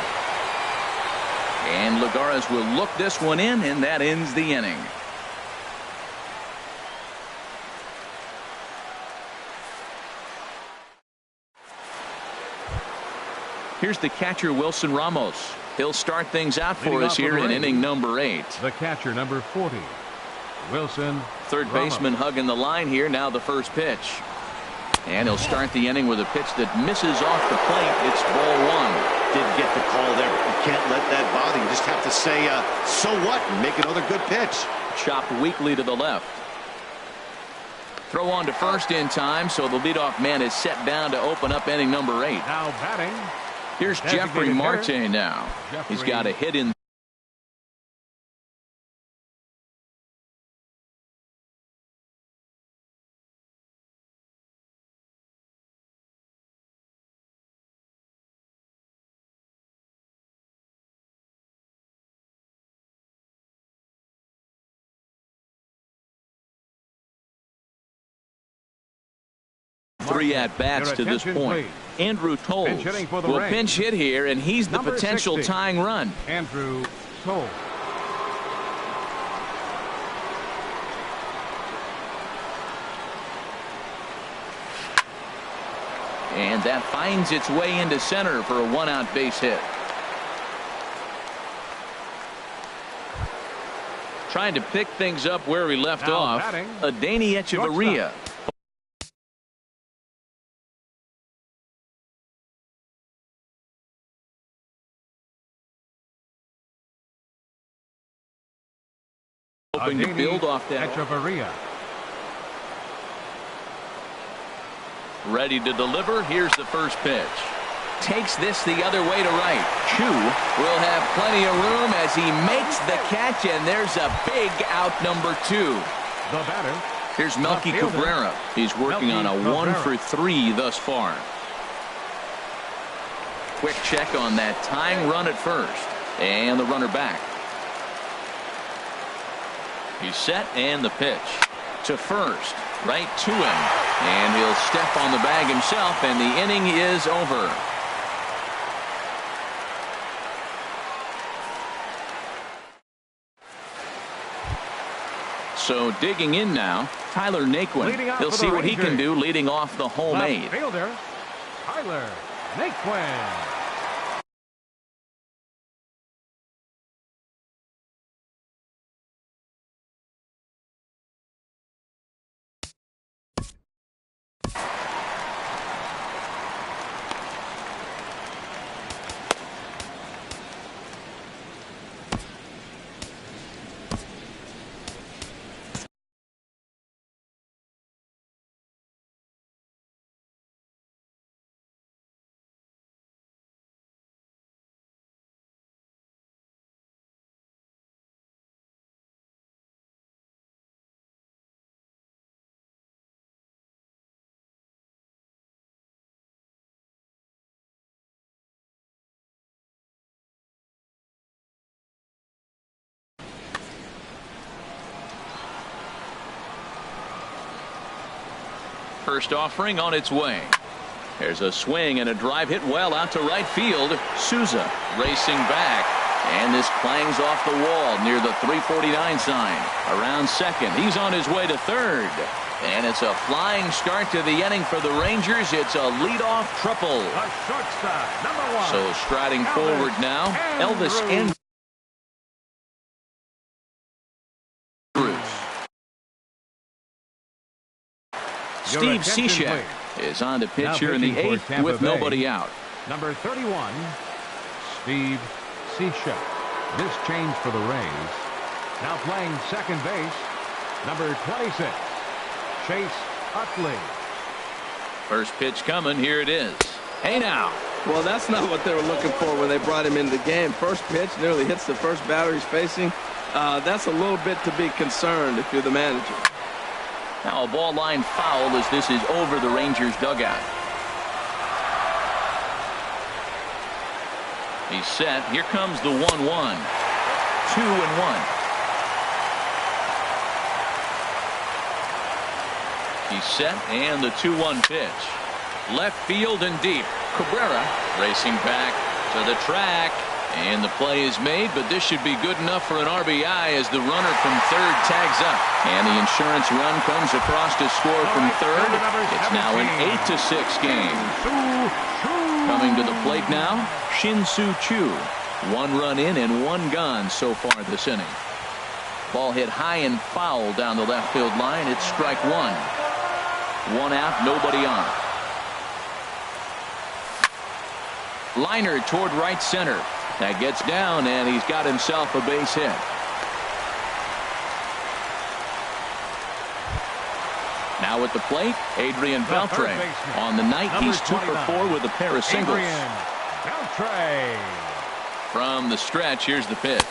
And Lagares will look this one in, and that ends the inning. Here's the catcher, Wilson Ramos. He'll start things out for us here in inning number 8.
The catcher, number 40, Wilson.
Third baseman hugging the line here. Now the first pitch. And he'll start the inning with a pitch that misses off the plate. It's ball 1.
did get the call there. You can't let that bother you. Just have to say, so what, and make another good pitch.
Chopped weakly to the left. Throw on to first in time, so the leadoff man is set down to open up inning number 8.
Now batting.
Here's Jeffrey Marte now. He's got a hit in. Three at-bats to this point.
Please.
Andrew Toles will pinch hit here, and he's the
Number
potential
60.
tying run.
Andrew Toles.
And that finds its way into center for a one-out base hit. Trying to pick things up where he left
Now
off.
batting.
Adeiny Echeverria. Hoping to build off that.
Echeverria.
Ready to deliver. Here's the first pitch. Takes this the other way to right. Chu will have plenty of room as he makes the catch, and there's a big out number 2.
The batter.
Here's Melky Cabrera. He's working on a 1-for-3 thus far. Quick check on that tying run at first, and the runner back. He's set, and the pitch to first, right to him, and he'll step on the bag himself, and the inning is over. So digging in now, Tyler Naquin. He'll see what he can do leading off the home 8.
Fielder, Tyler Naquin.
First offering on its way. There's a swing and a drive hit well out to right field. Souza racing back, and this clangs off the wall near the 349 sign. Around second, he's on his way to third, and it's a flying start to the inning for the Rangers. It's a leadoff triple.
The shortstop, number 1.
So striding forward now, Elvis Andrus. Steve Cishek is on the pitch here in the 8th with nobody out.
Number 31, Steve Cishek. This change for the Rays. Now playing second base, number 26, Chase Utley.
First pitch coming. Here it is. Hey now.
Well, that's not what they were looking for when they brought him into the game. First pitch nearly hits the first batter he's facing. That's a little bit to be concerned if you're the manager.
Now a ball line foul as this is over the Rangers dugout. He's set. Here comes the 1-1. 2-1. He's set, and the 2-1 pitch. Left field and deep. Cabrera racing back to the track. And the play is made, but this should be good enough for an RBI as the runner from third tags up. And the insurance run comes across to score from third. It's now an 8-6 game. Coming to the plate now, Shin-Soo Choo. 1 run in and 1 gone so far this inning. Ball hit high and foul down the left field line. It's strike 1. 1 out, nobody on. Liner toward right center. That gets down, and he's got himself a base hit. Now at the plate, Adrian Beltre. On the night, he's 2 for 4 with a pair of singles. From the stretch, here's the pitch.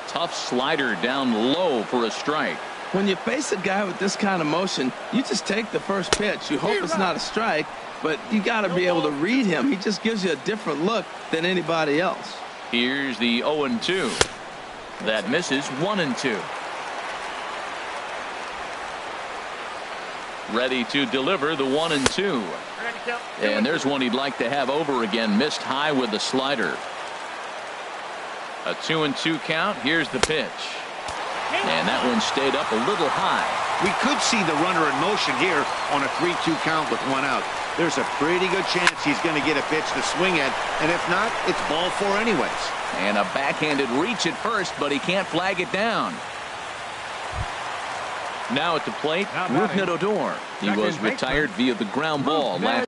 Tough slider down low for a strike.
When you face a guy with this kind of motion, you just take the first pitch. You hope it's not a strike, but you got to be able to read him. He just gives you a different look than anybody else.
Here's the 0-2. That misses. 1-2. Ready to deliver the 1-2. And there's one he'd like to have over again. Missed high with the slider. A 2-2 count. Here's the pitch. And that one stayed up a little high.
We could see the runner in motion here on a 3-2 count with 1 out. There's a pretty good chance he's going to get a pitch to swing at, and if not, it's ball 4 anyways.
And a backhanded reach at first, but he can't flag it down. Now at the plate, Rougned Odor. He was retired via the ground ball last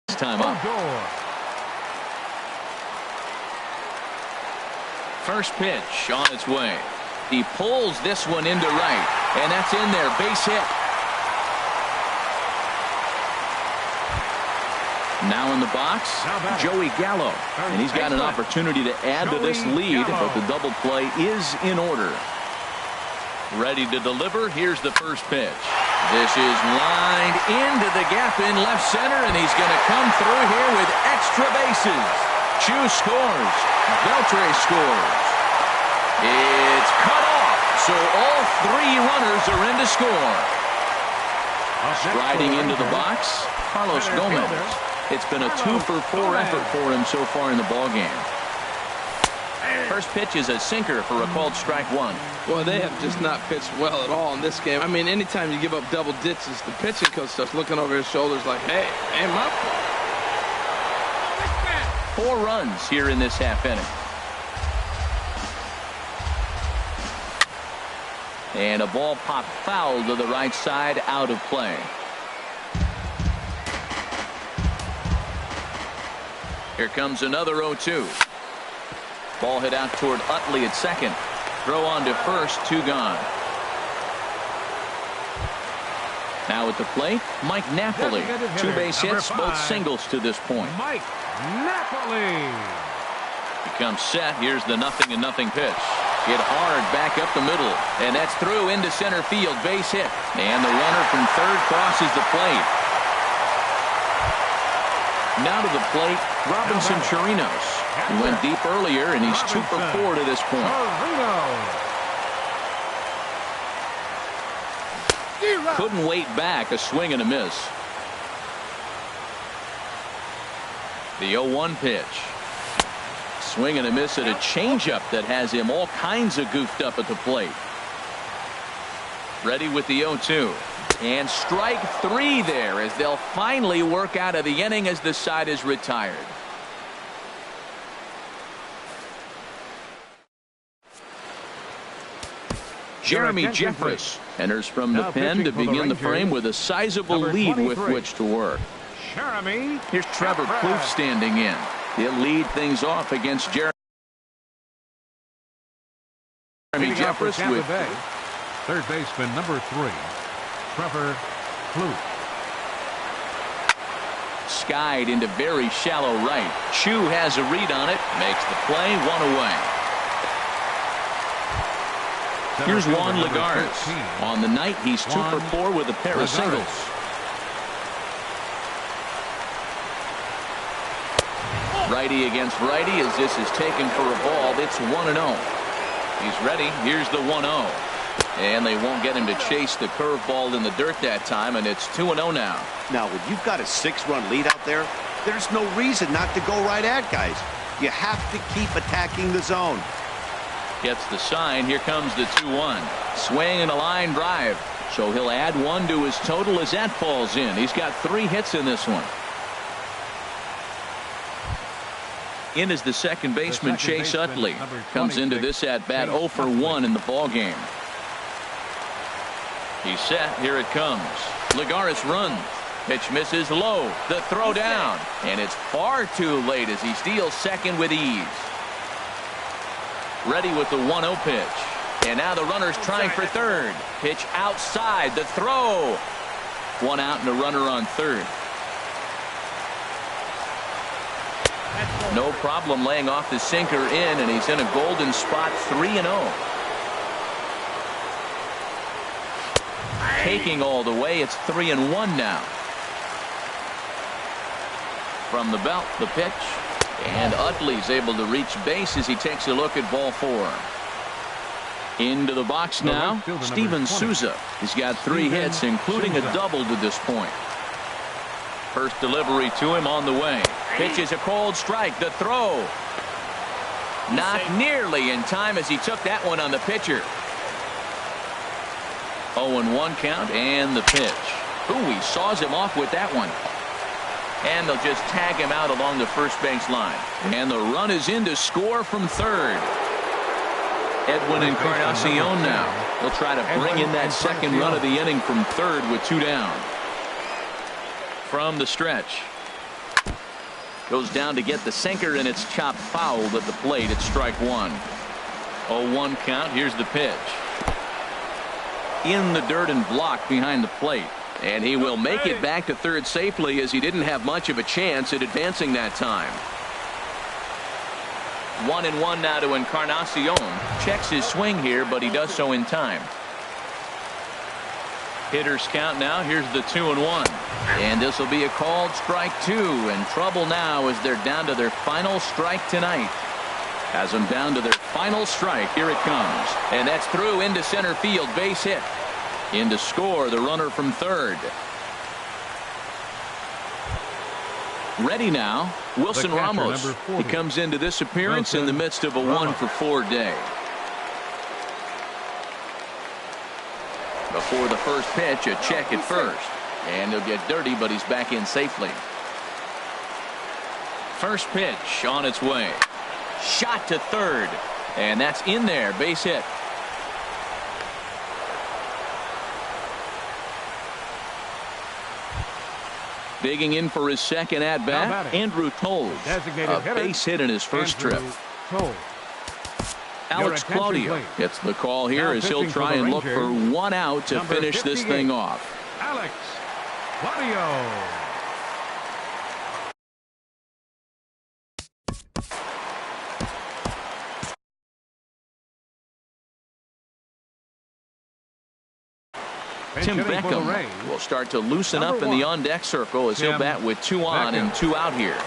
time up. First pitch on its way. He pulls this one into right, and that's in there. Base hit. Now in the box, Joey Gallo. And he's got an opportunity to add to this lead, but the double play is in order. Ready to deliver. Here's the first pitch. This is lined into the gap in left center, and he's going to come through here with extra bases. Chu scores. Beltre scores. It's cut off, so all 3 runners are in to score. Striding into the box, Carlos Gomez. It's been a 2 for 4 effort for him so far in the ballgame. First pitch is a sinker for a called strike 1.
Well, they have just not pitched well at all in this game. I mean, anytime you give up double ditches, the pitching coach starts looking over his shoulders like, hey, ain't my fault.
4 runs here in this half inning. And a ball popped foul to the right side, out of play. Here comes another 0-2. Ball hit out toward Utley at second. Throw on to first, 2 gone. Now at the plate, Mike Napoli. 2 base hits, both singles to this point.
Mike Napoli.
He comes set. Here's the 0-0 pitch. Hit hard back up the middle, and that's through into center field. Base hit, and the runner from third crosses the plate. Now to the plate, Robinson Chirinos. He went deep earlier, and he's 2 for 4 to this point. Couldn't wait back. A swing and a miss. The 0-1 pitch. Swing and a miss at a changeup that has him all kinds of goofed up at the plate. Ready with the 0-2. And strike 3 there as they'll finally work out of the inning as the side is retired. Jeremy Jeffress enters from the pen to begin the frame with a sizable lead with which to work. Here's Trevor Plouffe standing in. He'll lead things off against Jeremy Jeffress with
third baseman number 3, Trevor Plouffe.
Skied into very shallow right. Chu has a read on it, makes the play, 1 away. Here's Juan Lagares. On the night, he's 2 for 4 with a pair of singles. Righty against righty as this is taken for a ball. It's 1-0. He's ready. Here's the 1-0. And they won't get him to chase the curveball in the dirt that time, and it's 2-0 now.
Now, when you've got a 6-run lead out there, there's no reason not to go right at guys. You have to keep attacking the zone.
Gets the sign. Here comes the 2-1. Swing and a line drive. So he'll add 1 to his total as that falls in. He's got 3 hits in this one. In is the second baseman, Chase Utley. Comes into this at-bat 0 for 1 in the ballgame. He's set. Here it comes. Lagares runs. Pitch misses low. The throw down. And it's far too late as he steals second with ease. Ready with the 1-0 pitch. And now the runner's trying for third. Pitch outside. The throw. One out and a runner on third. No problem laying off the sinker in, and he's in a golden spot, 3-0. Taking all the way, it's 3-1 now. From the belt, the pitch. And Utley's able to reach base as he takes a look at ball 4. Into the box now, Steven Souza. He's got 3 hits, including a double to this point. First delivery to him on the way. Pitch is a cold strike. The throw. Not nearly in time as he took that one on the pitcher. 0-1 count and the pitch. Ooh, he saws him off with that one. And they'll just tag him out along the first base line. And the run is in to score from third. Edwin Encarnacion now. He'll try to bring in that second run of the inning from third with 2 down. From the stretch. Goes down to get the sinker, and it's chopped foul at the plate at strike 1. 0-1 count. Here's the pitch. In the dirt and blocked behind the plate. And he will make it back to third safely as he didn't have much of a chance at advancing that time. 1-1 now to Encarnacion. Checks his swing here, but he does so in time. Hitters count now. Here's the 2-1. And this will be a called strike 2. And trouble now as they're down to their final strike tonight. Has them down to their final strike. Here it comes. And that's through into center field. Base hit. In to score the runner from third. Ready now, Wilson Ramos. He comes into this appearance in the midst of a 1-for-4 day. Before the first pitch, a check at first. And he'll get dirty, but he's back in safely. First pitch on its way. Shot to third. And that's in there. Base hit. Digging in for his second at-bat, Andrew Toles. A base hit in his first trip. Alex Claudio gets the call here as he'll try and look for 1 out to finish this thing off.
Alex Claudio.
Tim Beckham will start to loosen up in the on-deck circle as he'll bat with 2 on and 2 out here.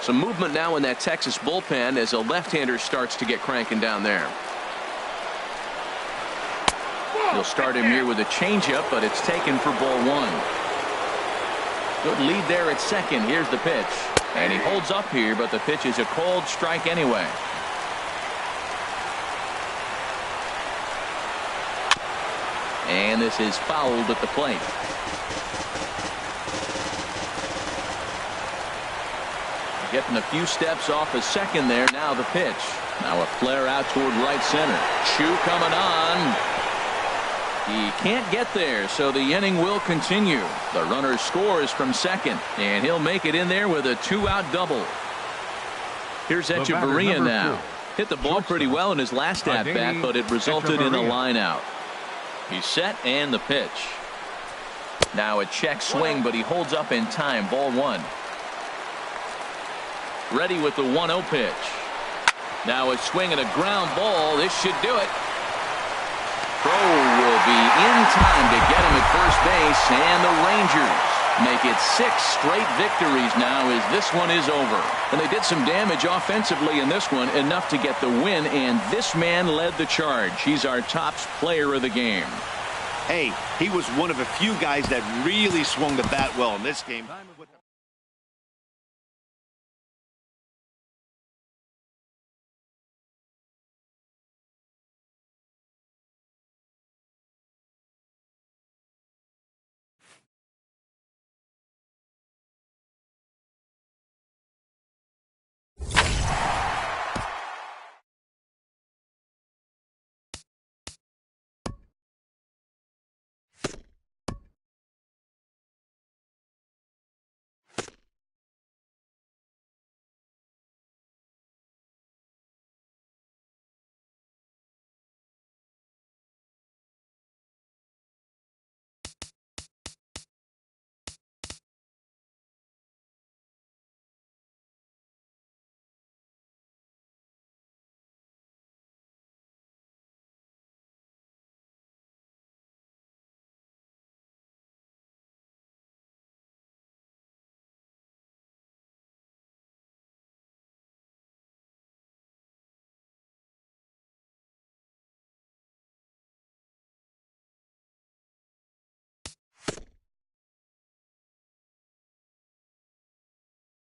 Some movement now in that Texas bullpen as a left-hander starts to get cranking down there. He'll start him here with a changeup, but it's taken for ball 1. Good lead there at second. Here's the pitch. And he holds up here, but the pitch is a cold strike anyway. And this is fouled at the plate. Getting a few steps off a second there. Now the pitch. Now a flare out toward right center. Chu coming on. He can't get there, so the inning will continue. The runner scores from second, and he'll make it in there with a 2-out double. Here's Echeverria now. Hit the ball pretty well in his last at-bat, but it resulted in a line out. He's set and the pitch. Now a check swing, but he holds up in time. Ball 1. Ready with the 1-0 pitch. Now a swing and a ground ball. This should do it. Throw will be in time to get him at first base, and the Rangers make it 6 straight victories now as this one is over. And they did some damage offensively in this one, enough to get the win, and this man led the charge. He's our top player of the game.
Hey, he was one of a few guys that really swung the bat well in this game.